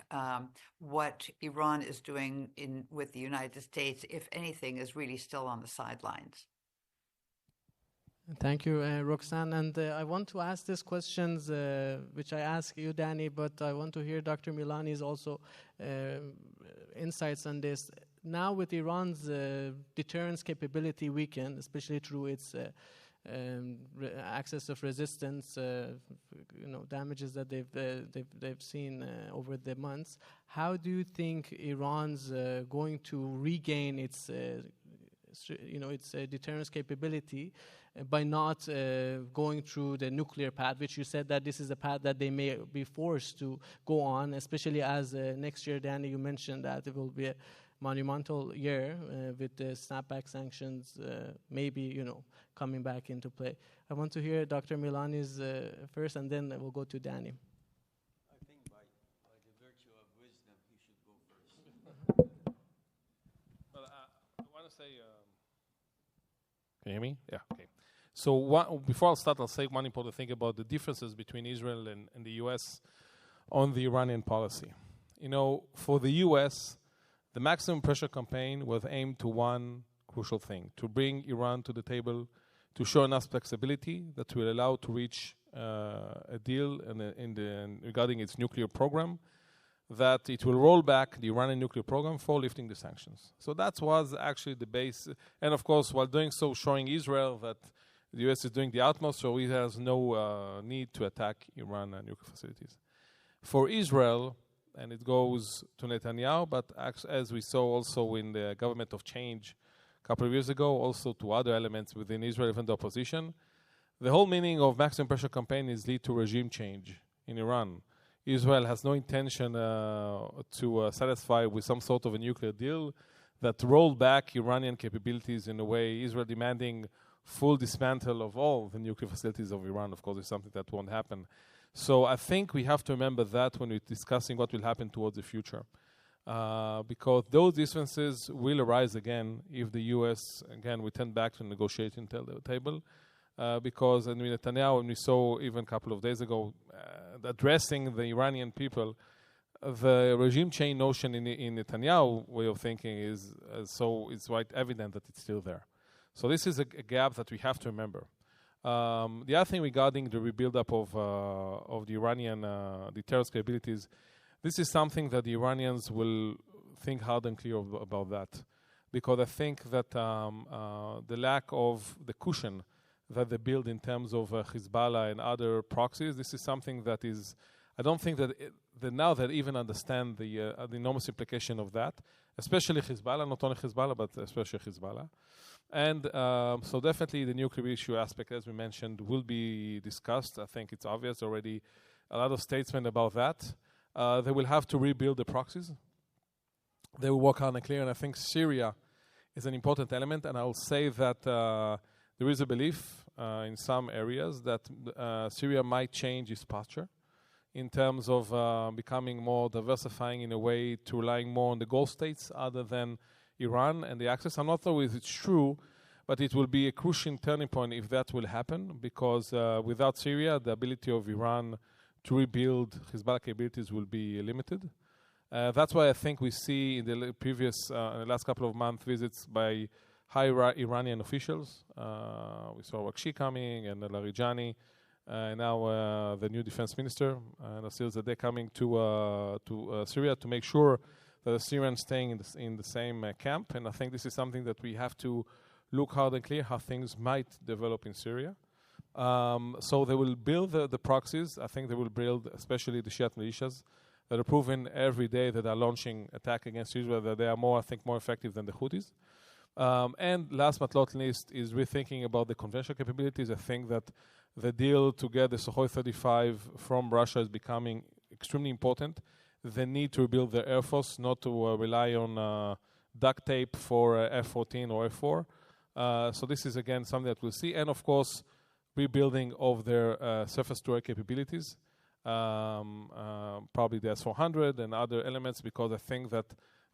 what Iran is doing with the United States, if anything, is really still on the sidelines. Thank you, Roxanne. And I want to ask these questions, which I ask you, Danny, but I want to hear Dr. Milani's also insights on this. Now with Iran's deterrence capability weakened, especially through its access of resistance, damages that they've seen over the months, how do you think Iran's going to regain its deterrence capability by not going through the nuclear path, which you said that this is a path that they may be forced to go on, especially as next year, Danny, you mentioned that it will be a monumental year with the snapback sanctions maybe, coming back into play. I want to hear Dr. Milani's first, and then we'll go to Danny. I think by the virtue of wisdom, he should go first. Well, I want to say... Can you hear me? Yeah, okay. So before I'll start, I'll say one important thing about the differences between Israel and the U.S. on the Iranian policy. For the U.S., the maximum pressure campaign was aimed to one crucial thing: to bring Iran to the table, to show enough flexibility that will allow to reach a deal regarding its nuclear program, that it will roll back the Iranian nuclear program for lifting the sanctions. So that was actually the base. And of course, while doing so, showing Israel that the U.S. is doing the utmost, so it has no need to attack Iran nuclear facilities. For Israel, and it goes to Netanyahu, but as we saw also in the government of change a couple of years ago, also to other elements within Israel, even the opposition, the whole meaning of maximum pressure campaign is lead to regime change in Iran. Israel has no intention to satisfy with some sort of a nuclear deal that rolled back Iranian capabilities in a way. Israel demanding full dismantle of all the nuclear facilities of Iran, of course, is something that won't happen. So I think we have to remember that when we're discussing what will happen towards the future. Because those differences will arise again if the U.S., again, we turn back to the negotiating table. Because Netanyahu, and we saw even a couple of days ago, addressing the Iranian people, the regime change notion in Netanyahu way of thinking is so it's quite evident that it's still there. So this is a gap that we have to remember. The other thing regarding the rebuild-up of the Iranian deterrence capabilities, this is something that the Iranians will think hard and clear about that, because I think that the lack of the cushion that they build in terms of Hezbollah and other proxies, this is something that is, I don't think that now they even understand the enormous implication of that, especially Hezbollah, not only Hezbollah, but especially Hezbollah. And so definitely the nuclear issue aspect, as we mentioned, will be discussed. I think it's obvious already, a lot of statements about that. They will have to rebuild the proxies. They will work on a clear, and I think Syria is an important element, and I'll say that there is a belief in some areas that Syria might change its posture in terms of becoming more diversifying in a way to relying more on the Gulf states other than Iran and the access. I'm not sure if it's true, but it will be a crucial turning point if that will happen, because without Syria, the ability of Iran to rebuild Hezbollah capabilities will be limited. That's why I think we see in the previous, in the last couple of months, visits by high Iranian officials. We saw Rakshi coming and Larijani, and now the new defense minister, Nasir Zadeh, coming to Syria to make sure that the Syrians staying in the same camp. And I think this is something that we have to look hard and clear how things might develop in Syria. So they will build the proxies. I think they will build especially the Shiite militias that are proven every day that are launching attack against Israel, that they are more effective than the Houthis. And last but not least is rethinking about the conventional capabilities. I think that the deal to get the Sukhoi 35 from Russia is becoming extremely important. They need to rebuild their Air Force, not to rely on duct tape for F-14 or F-4. So this is, again, something that we'll see. And, of course, rebuilding of their surface to air capabilities, probably the S-400 and other elements, because I think that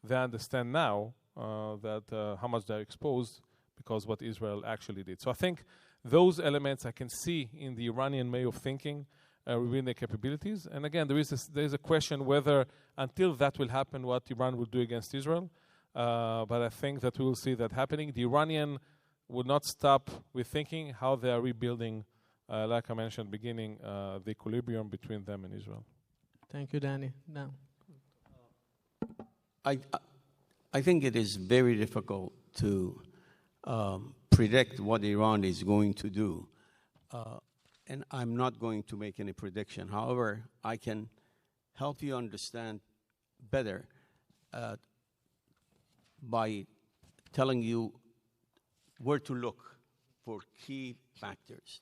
they understand now that how much they're exposed because what Israel actually did. So I think those elements I can see in the Iranian way of thinking, rebuilding their capabilities. And again, there is a question whether until that will happen, what Iran will do against Israel. But I think that we will see that happening. The Iranian would not stop with thinking how they are rebuilding, like I mentioned at the beginning, the equilibrium between them and Israel. Thank you, Danny. Now, I think it is very difficult to predict what Iran is going to do. And I'm not going to make any prediction. However, I can help you understand better by telling you where to look for key factors.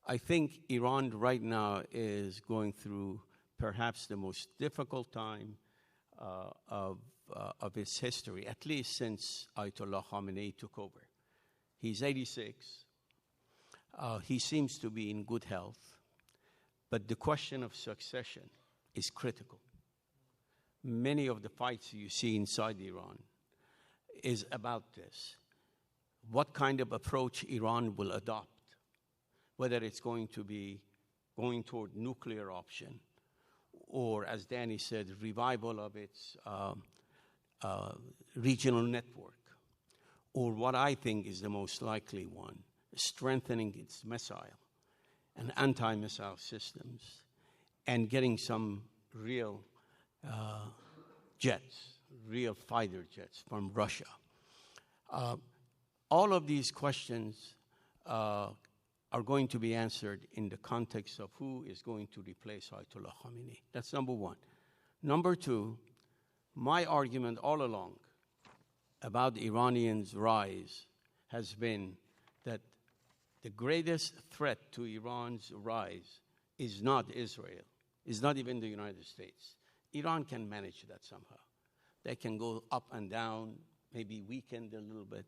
I think Iran right now is going through perhaps the most difficult time of its history, at least since Ayatollah Khamenei took over. He's 86. He seems to be in good health, but the question of succession is critical. Many of the fights you see inside Iran is about this. What kind of approach Iran will adopt, whether it's going to be going toward nuclear option, or, as Danny said, revival of its regional network, or what I think is the most likely one, strengthening its missile and anti-missile systems and getting some real jets, real fighter jets from Russia. All of these questions are going to be answered in the context of who is going to replace Ayatollah Khamenei. That's number one. Number two, my argument all along about Iranians' rise has been that the greatest threat to Iran's rise is not Israel, is not even the United States. Iran can manage that somehow. They can go up and down, maybe weakened a little bit.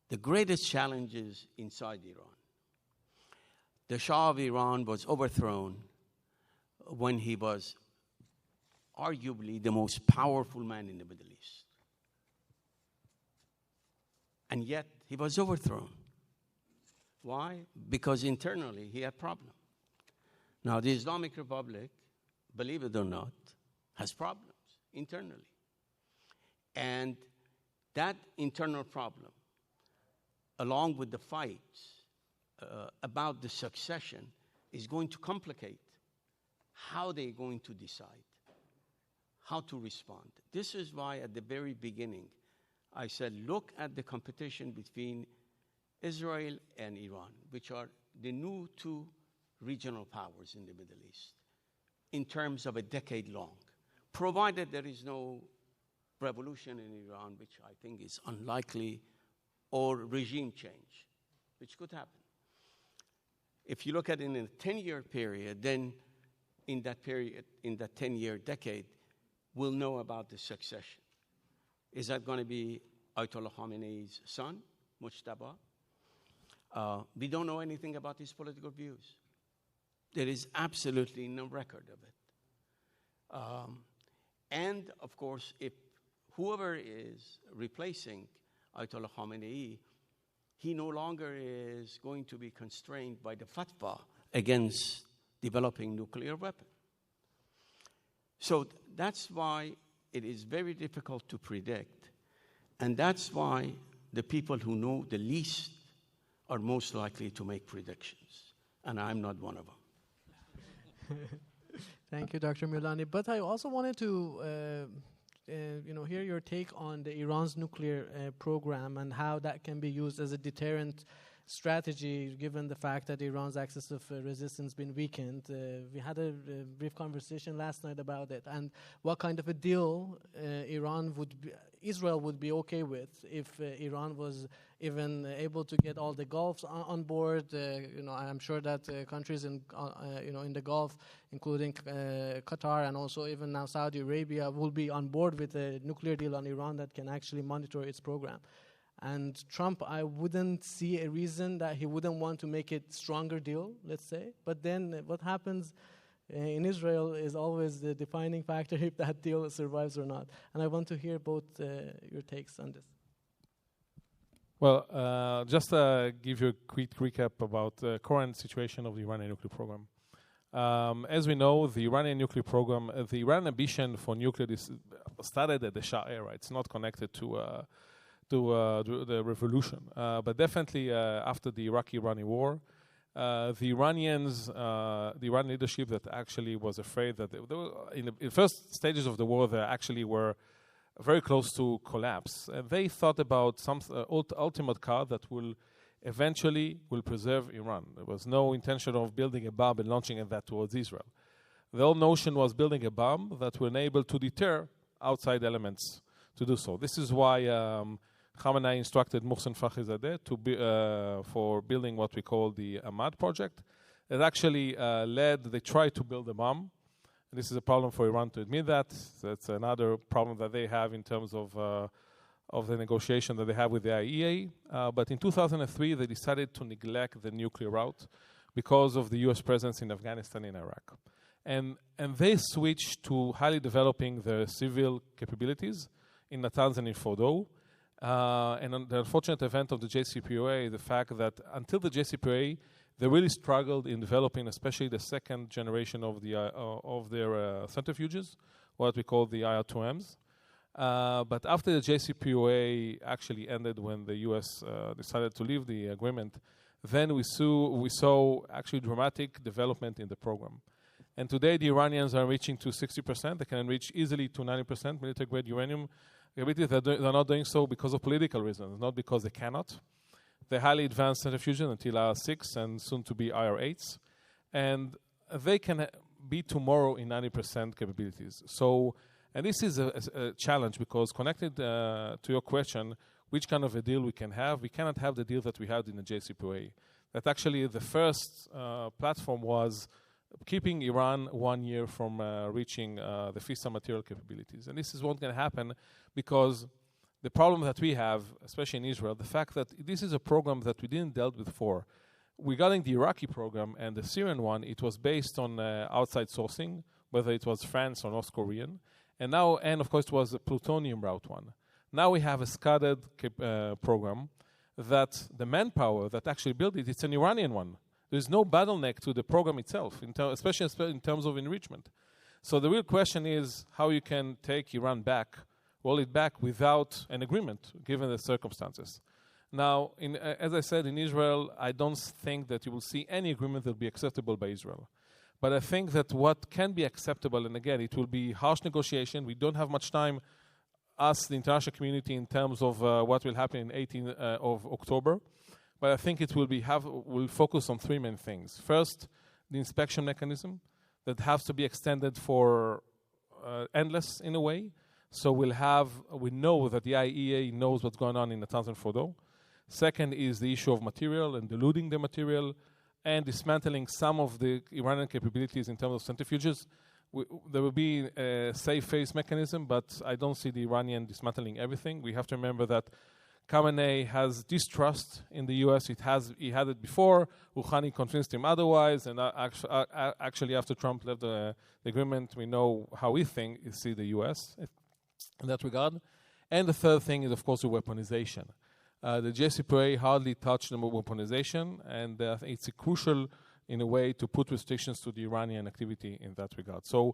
The greatest challenge is inside Iran. The Shah of Iran was overthrown when he was arguably the most powerful man in the Middle East. And yet, he was overthrown. Why? Because internally, he had problems. Now, the Islamic Republic, believe it or not, has problems internally. And that internal problem, along with the fights about the succession, is going to complicate how they're going to decide, how to respond. This is why at the very beginning I said, look at the competition between Israel and Iran, which are the new two regional powers in the Middle East, in terms of a decade long, provided there is no revolution in Iran, which I think is unlikely, or regime change, which could happen. If you look at it in a 10-year period, then in that period, in that 10-year decade, we'll know about the succession. Is that going to be Ayatollah Khamenei's son, Mujtaba? We don't know anything about his political views. There is absolutely no record of it. And, of course, if whoever is replacing Ayatollah Khamenei, he no longer is going to be constrained by the fatwa against developing nuclear weapon. So that's why it is very difficult to predict, and that's why the people who know the least are most likely to make predictions, and I'm not one of them. Thank you, Dr. Milani. But I also wanted to hear your take on the Iran's nuclear program and how that can be used as a deterrent strategy, given the fact that Iran's axis of resistance been weakened. We had a brief conversation last night about it, and what kind of a deal Israel would be okay with if Iran was even able to get all the Gulfs on board. I'm sure that countries in the Gulf, including Qatar and also even now Saudi Arabia, will be on board with a nuclear deal on Iran that can actually monitor its program. And Trump, I wouldn't see a reason that he wouldn't want to make it stronger deal, let's say. But then what happens in Israel is always the defining factor if that deal survives or not. And I want to hear both your takes on this. Well, just to give you a quick recap about the current situation of the Iranian nuclear program. As we know, the Iranian nuclear program, the Iranian ambition for nuclear started at the Shah era. It's not connected to the revolution. But definitely after the Iraqi-Irani war, the Iranian leadership that actually was afraid that they were in the first stages of the war, they actually were very close to collapse. And they thought about some ultimate car that will eventually preserve Iran. There was no intention of building a bomb and launching that towards Israel. The whole notion was building a bomb that will enable to deter outside elements to do so. This is why Khamenei instructed Mohsen Fakhrizadeh to be, for building what we call the Ahmad project. It actually they tried to build a bomb. This is a problem for Iran to admit that. That's another problem that they have in terms of the negotiation that they have with the IAEA. But in 2003, they decided to neglect the nuclear route because of the US presence in Afghanistan and Iraq. And they switched to highly developing their civil capabilities in Natanz and in Fordow. And the unfortunate event of the JCPOA, the fact that until the JCPOA, they really struggled in developing, especially the second generation of their centrifuges, what we call the IR-2Ms. But after the JCPOA actually ended, when the U.S. Decided to leave the agreement, then we saw actually dramatic development in the program. And today the Iranians are reaching to 60%. They can reach easily to 90% military-grade uranium. They're not doing so because of political reasons, not because they cannot. They're highly advanced centrifuges until IR-6 and soon to be IR-8s. And they can be tomorrow in 90% capabilities. So, and this is a challenge because connected to your question, which kind of a deal we can have, we cannot have the deal that we had in the JCPOA. That actually the first platform was keeping Iran 1 year from reaching the fissile material capabilities. And this is what's going to happen because the problem that we have, especially in Israel, the fact that this is a program that we didn't deal with before. Regarding the Iraqi program and the Syrian one, it was based on outside sourcing, whether it was France or North Korean. And of course, it was a plutonium route one. Now we have a scattered program that the manpower that actually built it, it's an Iranian one. There's no bottleneck to the program itself, especially in terms of enrichment. So the real question is how you can take Iran back, roll it back without an agreement, given the circumstances. Now, as I said, in Israel, I don't think that you will see any agreement that will be acceptable by Israel. But I think that what can be acceptable, and again, it will be harsh negotiation. We don't have much time, us, the international community, in terms of what will happen in 18th of October. But I think it will focus on three main things. First, the inspection mechanism that has to be extended for endless in a way. So we know that the IAEA knows what's going on in Natanz and Fordow. Second is the issue of material and diluting the material and dismantling some of the Iranian capabilities in terms of centrifuges. There will be a safe phase mechanism, but I don't see the Iranian dismantling everything. We have to remember that Khamenei has distrust in the U.S. He had it before. Al-Thani convinced him otherwise, and actually after Trump left the agreement, we know how we see the U.S. in that regard. And the third thing is, of course, the weaponization. The JCPOA hardly touched the weaponization, and it's crucial in a way to put restrictions to the Iranian activity in that regard. So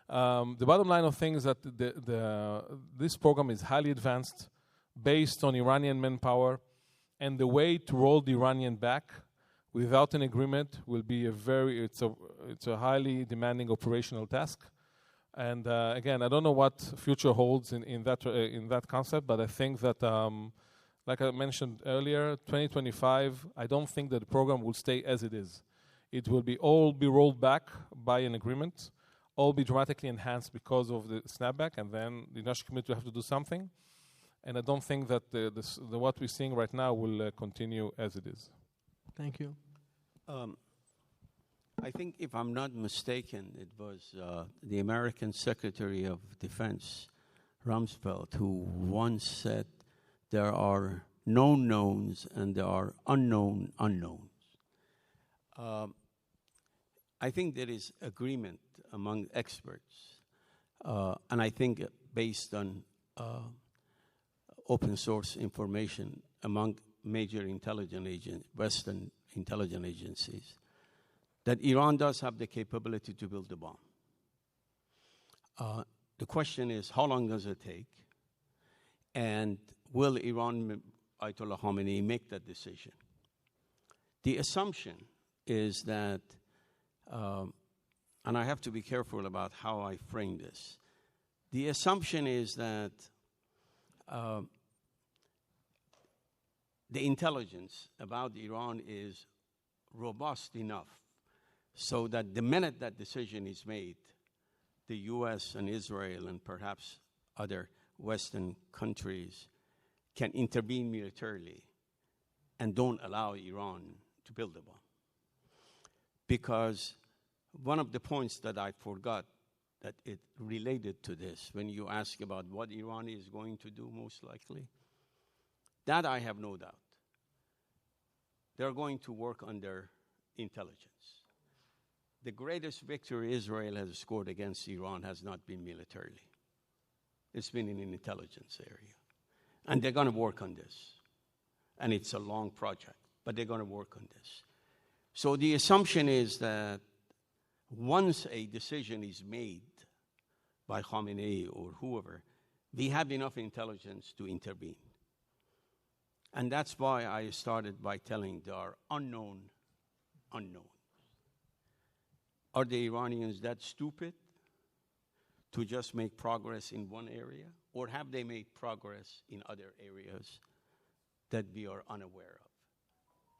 the bottom line of things is that this program is highly advanced, based on Iranian manpower, and the way to roll the Iranian back without an agreement will be it's a highly demanding operational task. And again, I don't know what future holds in that concept, but I think that, like I mentioned earlier, 2025, I don't think that the program will stay as it is. It will all be rolled back by an agreement, all be dramatically enhanced because of the snapback, and then the international community will have to do something. And I don't think that what we're seeing right now will continue as it is. Thank you. I think, if I'm not mistaken, it was the American Secretary of Defense, Rumsfeld, who once said there are known knowns and there are unknown unknowns. I think there is agreement among experts, and I think based on open source information among major intelligence agents, Western intelligence agencies, that Iran does have the capability to build a bomb. The question is, how long does it take? And will Iran, Ayatollah Khamenei, make that decision? The assumption is that, and I have to be careful about how I frame this, the assumption is that the intelligence about Iran is robust enough so that the minute that decision is made, the US and Israel and perhaps other Western countries can intervene militarily and don't allow Iran to build a bomb. Because one of the points that I forgot that it related to this, when you ask about what Iran is going to do most likely, that I have no doubt. They're going to work on their intelligence. The greatest victory Israel has scored against Iran has not been militarily. It's been in an intelligence area. And they're going to work on this. And it's a long project, but they're going to work on this. So the assumption is that once a decision is made by Khamenei or whoever, they have enough intelligence to intervene. And that's why I started by telling there are unknown unknowns. Are the Iranians that stupid to just make progress in one area? Or have they made progress in other areas that we are unaware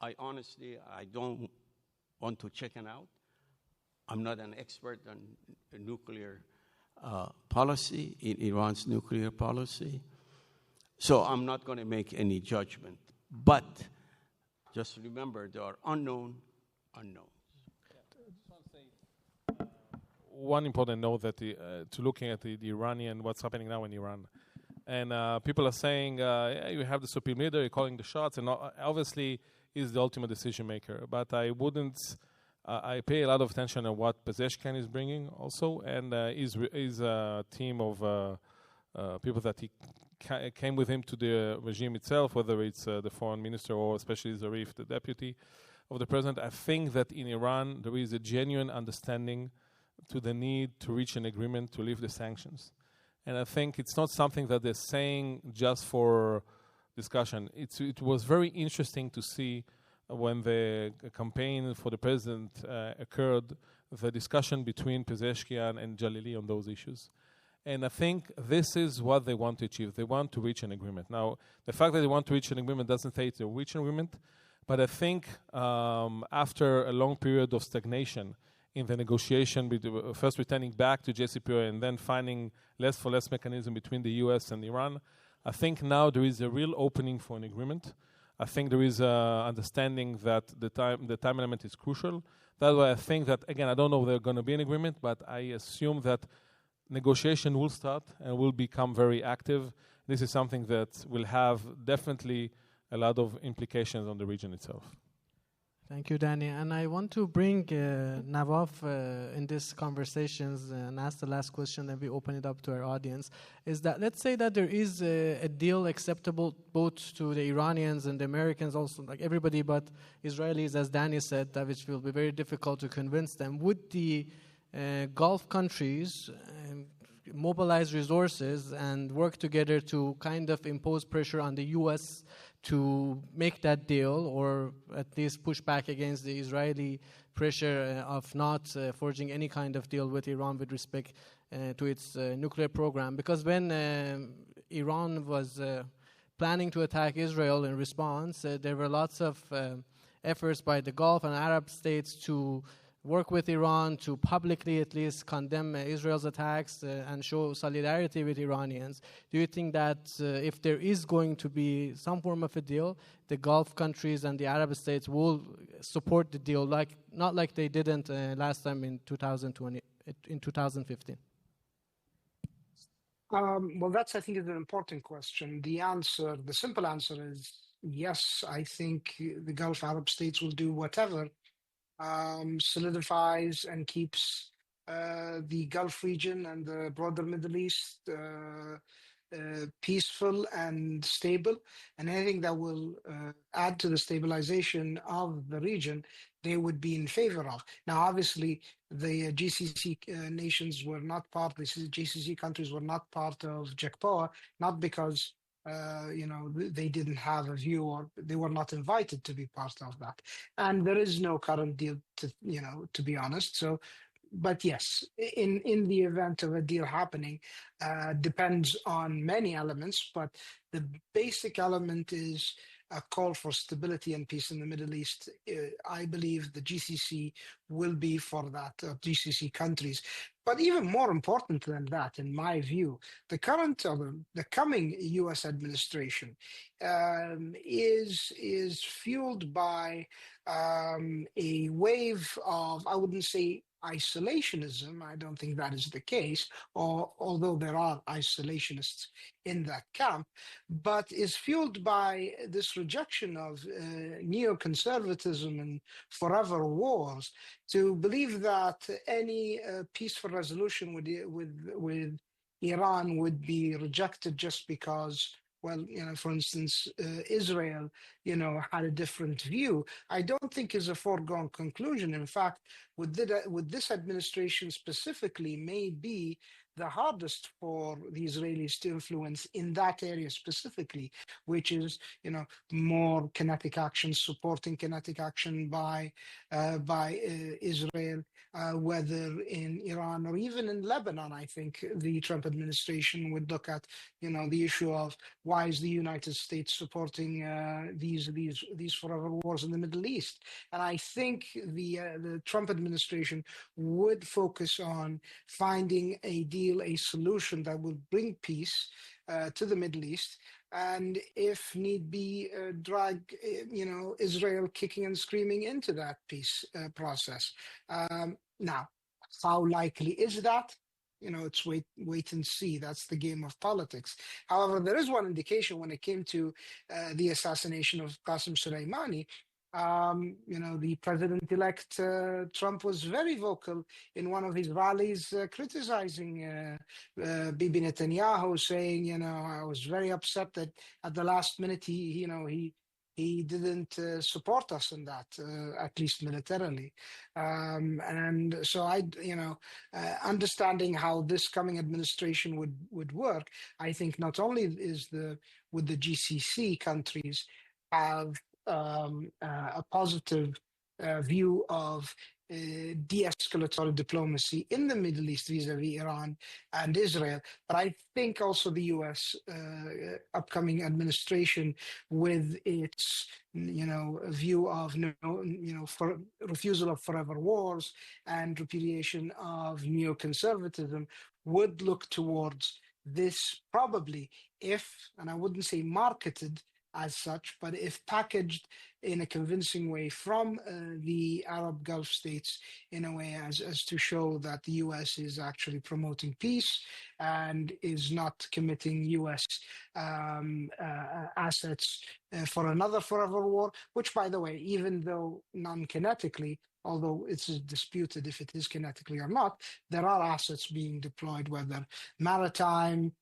of? I don't want to chicken out. I'm not an expert on nuclear policy, in Iran's nuclear policy. So I'm not going to make any judgment. But just remember, there are unknown unknowns. One important note that to looking at the Iranian, what's happening now in Iran. And people are saying, yeah, you have the supreme leader, you're calling the shots, and obviously is the ultimate decision maker. But I wouldn't, I pay a lot of attention on what Pezeshkian is bringing also, and is a team of people that he came with him to the regime itself, whether it's the foreign minister or especially Zarif, the deputy of the president. I think that in Iran there is a genuine understanding to the need to reach an agreement to lift the sanctions. And I think it's not something that they're saying just for discussion. It was very interesting to see when the campaign for the president occurred, the discussion between Pezeshkian and Jalili on those issues. And I think this is what they want to achieve. They want to reach an agreement. Now, the fact that they want to reach an agreement doesn't say they'll reach an agreement, but I think after a long period of stagnation in the negotiation, first returning back to JCPOA and then finding less for less mechanism between the US and Iran, I think now there is a real opening for an agreement. I think there is understanding that the time element is crucial. That's why I think that, again, I don't know if there's going to be an agreement, but I assume that negotiation will start and will become very active. This is something that will have definitely a lot of implications on the region itself. Thank you, Danny. And I want to bring Nawaf in these conversations and ask the last question, then we open it up to our audience. Is that, let's say that there is a deal acceptable both to the Iranians and the Americans, also like everybody but Israelis, as Danny said, that which will be very difficult to convince them. Would the Gulf countries mobilize resources and work together to kind of impose pressure on the U.S. to make that deal, or at least push back against the Israeli pressure of not forging any kind of deal with Iran with respect to its nuclear program? Because when Iran was planning to attack Israel in response, there were lots of efforts by the Gulf and Arab states to work with Iran to publicly at least condemn Israel's attacks and show solidarity with Iranians. Do you think that if there is going to be some form of a deal, the Gulf countries and the Arab states will support the deal, not like they didn't last time in 2015? Well, that's, I think, is an important question. The simple answer is yes, I think the Gulf Arab states will do whatever solidifies and keeps the Gulf region and the broader Middle East peaceful and stable, and anything that will add to the stabilization of the region, they would be in favor of. Now, obviously, the GCC nations were not part, the GCC countries were not part of JECPOA, not because they didn't have a view or they were not invited to be part of that. And there is no current deal to be honest. So, but yes, in the event of a deal happening, depends on many elements, but the basic element is a call for stability and peace in the Middle East. I believe the GCC will be for that, GCC countries. But even more important than that, in my view, the coming U.S. administration is fueled by a wave of, I wouldn't say isolationism. I don't think that is the case, although there are isolationists in that camp, but is fueled by this rejection of neoconservatism and forever wars, to believe that any peaceful resolution with Iran would be rejected just because, well, for instance, Israel, had a different view. I don't think is a foregone conclusion. In fact, with this administration specifically, may be the hardest for the Israelis to influence in that area specifically, which is, more kinetic action, supporting kinetic action by Israel, whether in Iran or even in Lebanon. I think the Trump administration would look at, the issue of why is the United States supporting these forever wars in the Middle East? And I think the Trump administration would focus on finding a deal, a solution that would bring peace to the Middle East, and if need be, drag Israel kicking and screaming into that peace process. Now, how likely is that? It's wait and see. That's the game of politics. However, there is one indication when it came to the assassination of Qasem Soleimani. The president-elect Trump was very vocal in one of his rallies, criticizing Bibi Netanyahu, saying, I was very upset that at the last minute he didn't support us in that, at least militarily. And so understanding how this coming administration would work, I think not only would the GCC countries have a positive view of de-escalatory diplomacy in the Middle East vis-a-vis Iran and Israel, but I think also the U.S. Upcoming administration, with its view of refusal of forever wars and repudiation of neoconservatism, would look towards this probably, if, and I wouldn't say marketed as such, but if packaged in a convincing way from the Arab Gulf states, in a way as to show that the U.S. is actually promoting peace and is not committing U.S. Assets for another forever war, which, by the way, even though non-kinetically, although it's disputed if it is kinetically or not, there are assets being deployed, whether maritime,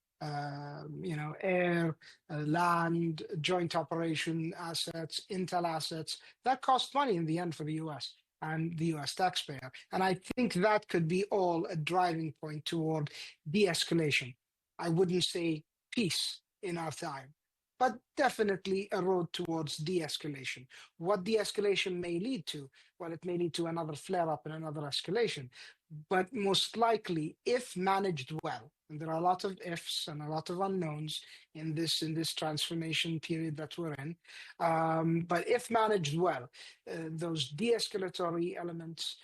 air, land, joint operation assets, intel assets, that cost money in the end for the U.S. and the U.S. taxpayer. And I think that could be all a driving point toward de-escalation. I wouldn't say peace in our time, but definitely a road towards de-escalation. What de-escalation may lead to? Well, it may lead to another flare-up and another escalation, but most likely, if managed well, and there are a lot of ifs and a lot of unknowns in this transformation period that we're in, but if managed well, those de-escalatory elements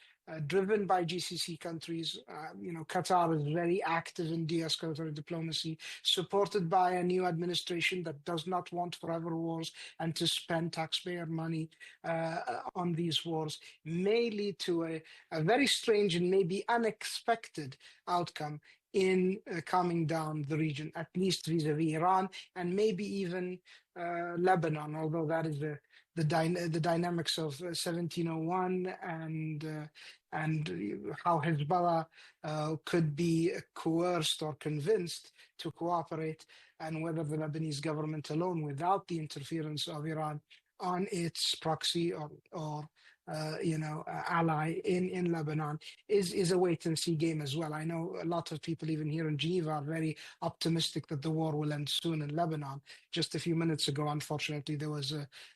driven by GCC countries, Qatar is very active in de-escalatory diplomacy, supported by a new administration that does not want forever wars and to spend taxpayer money on these wars, may lead to a very strange and maybe unexpected outcome in calming down the region, at least vis-a-vis Iran and maybe even Lebanon, although that is the dynamics of 1701 and how Hezbollah could be coerced or convinced to cooperate, and whether the Lebanese government alone, without the interference of Iran on its proxy or ally in Lebanon, is a wait and see game as well. I know a lot of people, even here in Geneva, are very optimistic that the war will end soon in Lebanon. Just a few minutes ago, unfortunately, there was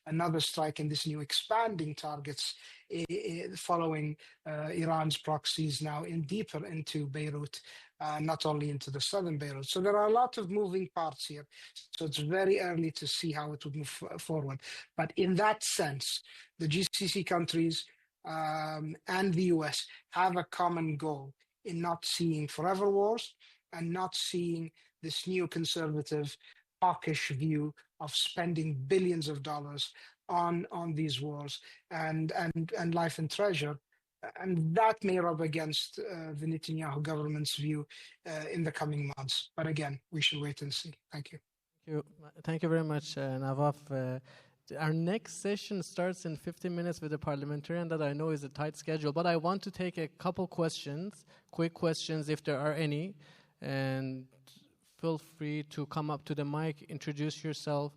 another strike in this new expanding targets following Iran's proxies now deeper into Beirut, not only into the southern Beirut. So there are a lot of moving parts here. So it's very early to see how it would move forward. But in that sense, the GCC countries and the US have a common goal in not seeing forever wars and not seeing this new conservative, hawkish view of spending billions of dollars on these wars and life and treasure. And that may rub against the Netanyahu government's view in the coming months. But again, we should wait and see. Thank you. Thank you very much, Nawaf. Our next session starts in 15 minutes with a parliamentarian that I know is a tight schedule, but I want to take a couple questions, quick questions if there are any, and feel free to come up to the mic, introduce yourself,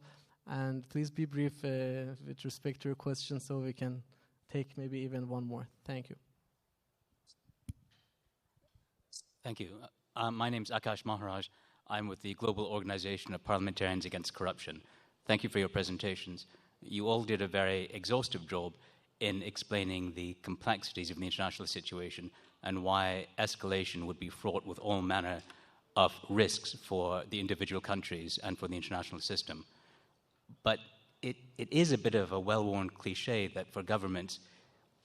and please be brief with respect to your questions so we can take maybe even one more. Thank you. Thank you. My name is Akash Maharaj. I'm with the Global Organization of Parliamentarians Against Corruption. Thank you for your presentations. You all did a very exhaustive job in explaining the complexities of the international situation and why escalation would be fraught with all manner of risks for the individual countries and for the international system. But it is a bit of a well-worn cliche that for governments,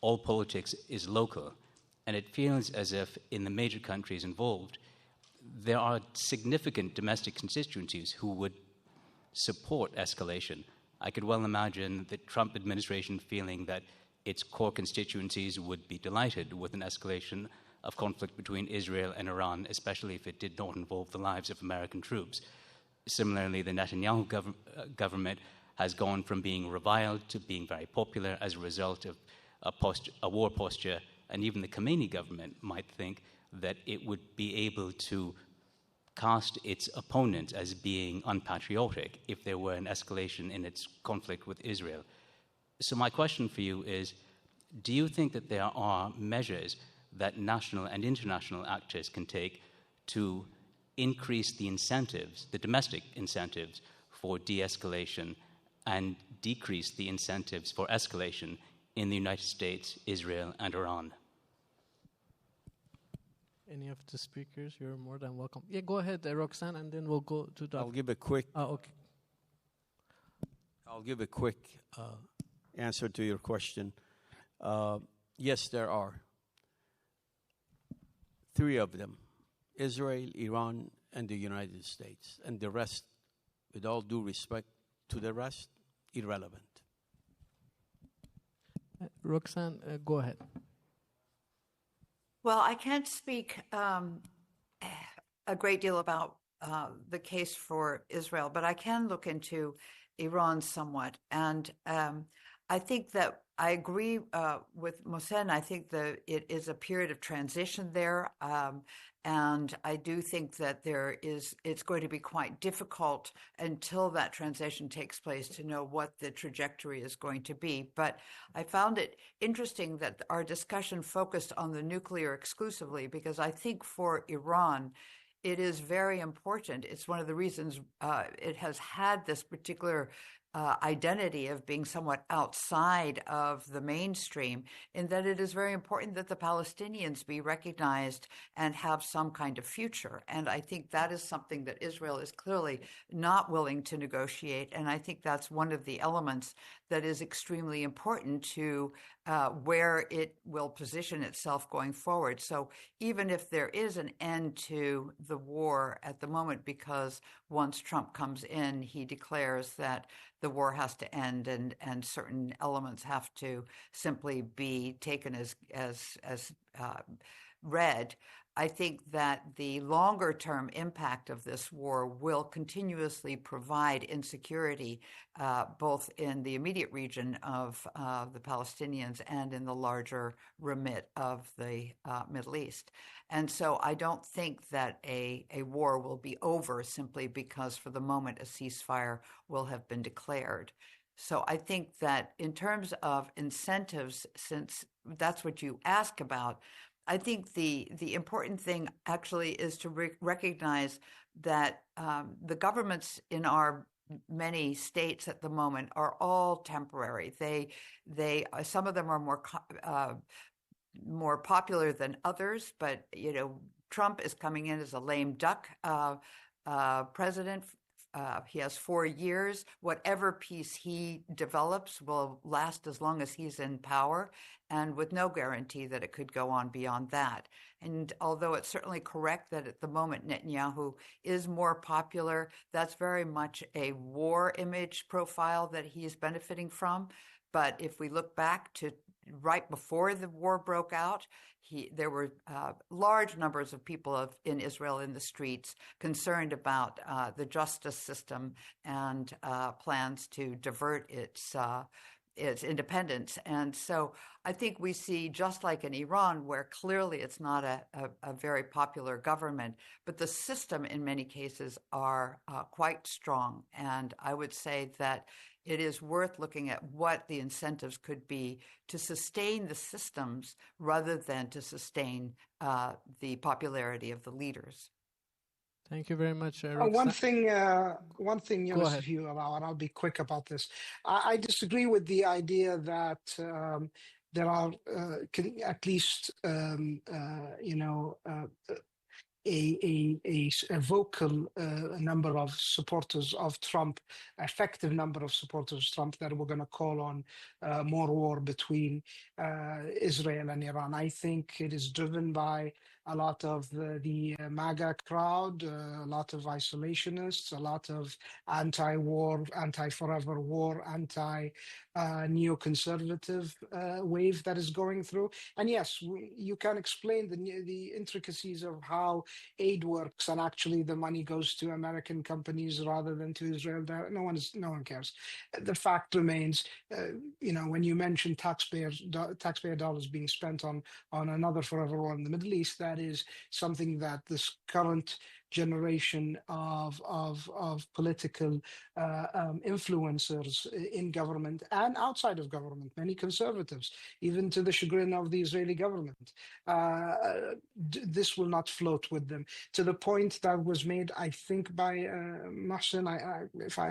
all politics is local. And it feels as if in the major countries involved, there are significant domestic constituencies who would support escalation. I could well imagine the Trump administration feeling that its core constituencies would be delighted with an escalation of conflict between Israel and Iran, especially if it did not involve the lives of American troops. Similarly, the Netanyahu government has gone from being reviled to being very popular as a result of a war posture, and even the Khomeini government might think that it would be able to cast its opponents as being unpatriotic if there were an escalation in its conflict with Israel. So my question for you is, do you think that there are measures that national and international actors can take to increase the incentives, the domestic incentives for de-escalation and decrease the incentives for escalation in the United States, Israel, and Iran? Any of the speakers, you're more than welcome. Yeah, go ahead, Roxanne, and then we'll go to Dr. I'll give a quick. Okay. I'll give a quick answer to your question. Yes, there are. 3 of them: Israel, Iran, and the United States. And the rest, with all due respect to the rest, irrelevant. Roxanne, go ahead. Well, I can't speak a great deal about the case for Israel, but I can look into Iran somewhat. And I think that I agree with Mohsen. I think that it is a period of transition there. And I do think that it's going to be quite difficult until that transition takes place to know what the trajectory is going to be. But I found it interesting that our discussion focused on the nuclear exclusively, because I think for Iran, it is very important. It's one of the reasons it has had this particular identity of being somewhat outside of the mainstream, in that it is very important that the Palestinians be recognized and have some kind of future. And I think that is something that Israel is clearly not willing to negotiate. And I think that's one of the elements that is extremely important to where it will position itself going forward. So even if there is an end to the war at the moment, because once Trump comes in, he declares that the war has to end and certain elements have to simply be taken as read. I think that the longer term impact of this war will continuously provide insecurity, both in the immediate region of the Palestinians and in the larger remit of the Middle East. And so I don't think that a war will be over simply because for the moment a ceasefire will have been declared. So I think that in terms of incentives, since that's what you ask about, I think the important thing actually is to recognize that the governments in our many states at the moment are all temporary. They some of them are more popular than others, but Trump is coming in as a lame duck president. He has 4 years. Whatever peace he develops will last as long as he's in power, and with no guarantee that it could go on beyond that. And although it's certainly correct that at the moment Netanyahu is more popular, that's very much a war image profile that he is benefiting from. But if we look back to right before the war broke out, there were large numbers of people in Israel in the streets concerned about the justice system and plans to divert its independence. And so I think we see, just like in Iran, where clearly it's not a very popular government, but the system in many cases are quite strong. And I would say that it is worth looking at what the incentives could be to sustain the systems rather than to sustain the popularity of the leaders. Thank you very much, one thing, Younes, if you allow, and I'll be quick about this. I disagree with the idea that there are at least a vocal number of supporters of Trump, effective number of supporters of Trump, that we're going to call on more war between Israel and Iran. I think it is driven by a lot of the MAGA crowd, a lot of isolationists, a lot of anti-war, anti-forever war, neoconservative wave that is going through. And yes, you can explain the intricacies of how aid works, and actually the money goes to American companies rather than to Israel. No one cares. The fact remains, when you mention taxpayer dollars being spent on another forever war in the Middle East, that is something that this current generation of political influencers in government and outside of government, many conservatives, even to the chagrin of the Israeli government, this will not float with them. To the point that was made, I think, by Mohsen, if I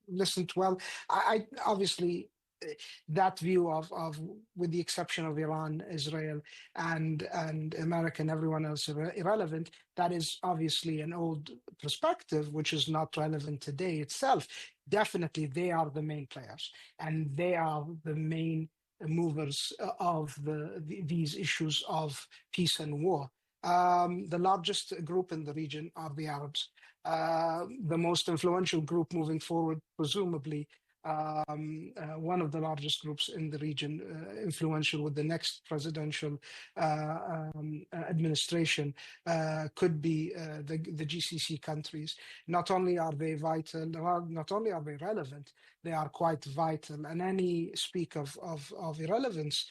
listened well, I obviously, that view of with the exception of Iran, Israel, and America and everyone else irrelevant, that is obviously an old perspective which is not relevant today itself. Definitely they are the main players, and they are the main movers of these issues of peace and war. The largest group in the region are the Arabs. The most influential group moving forward, presumably, one of the largest groups in the region, influential with the next presidential administration, could be the GCC countries. Not only are they vital, not only are they relevant, they are quite vital. And any speak of irrelevance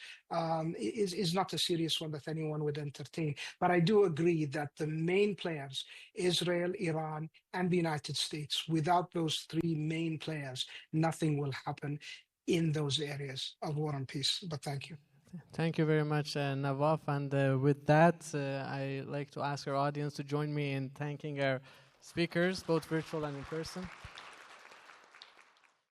is not a serious one that anyone would entertain. But I do agree that the main players, Israel, Iran, and the United States, without those three main players, nothing will happen in those areas of war and peace. But thank you. Thank you very much, Nawaf. And with that, I like to ask our audience to join me in thanking our speakers, both virtual and in person.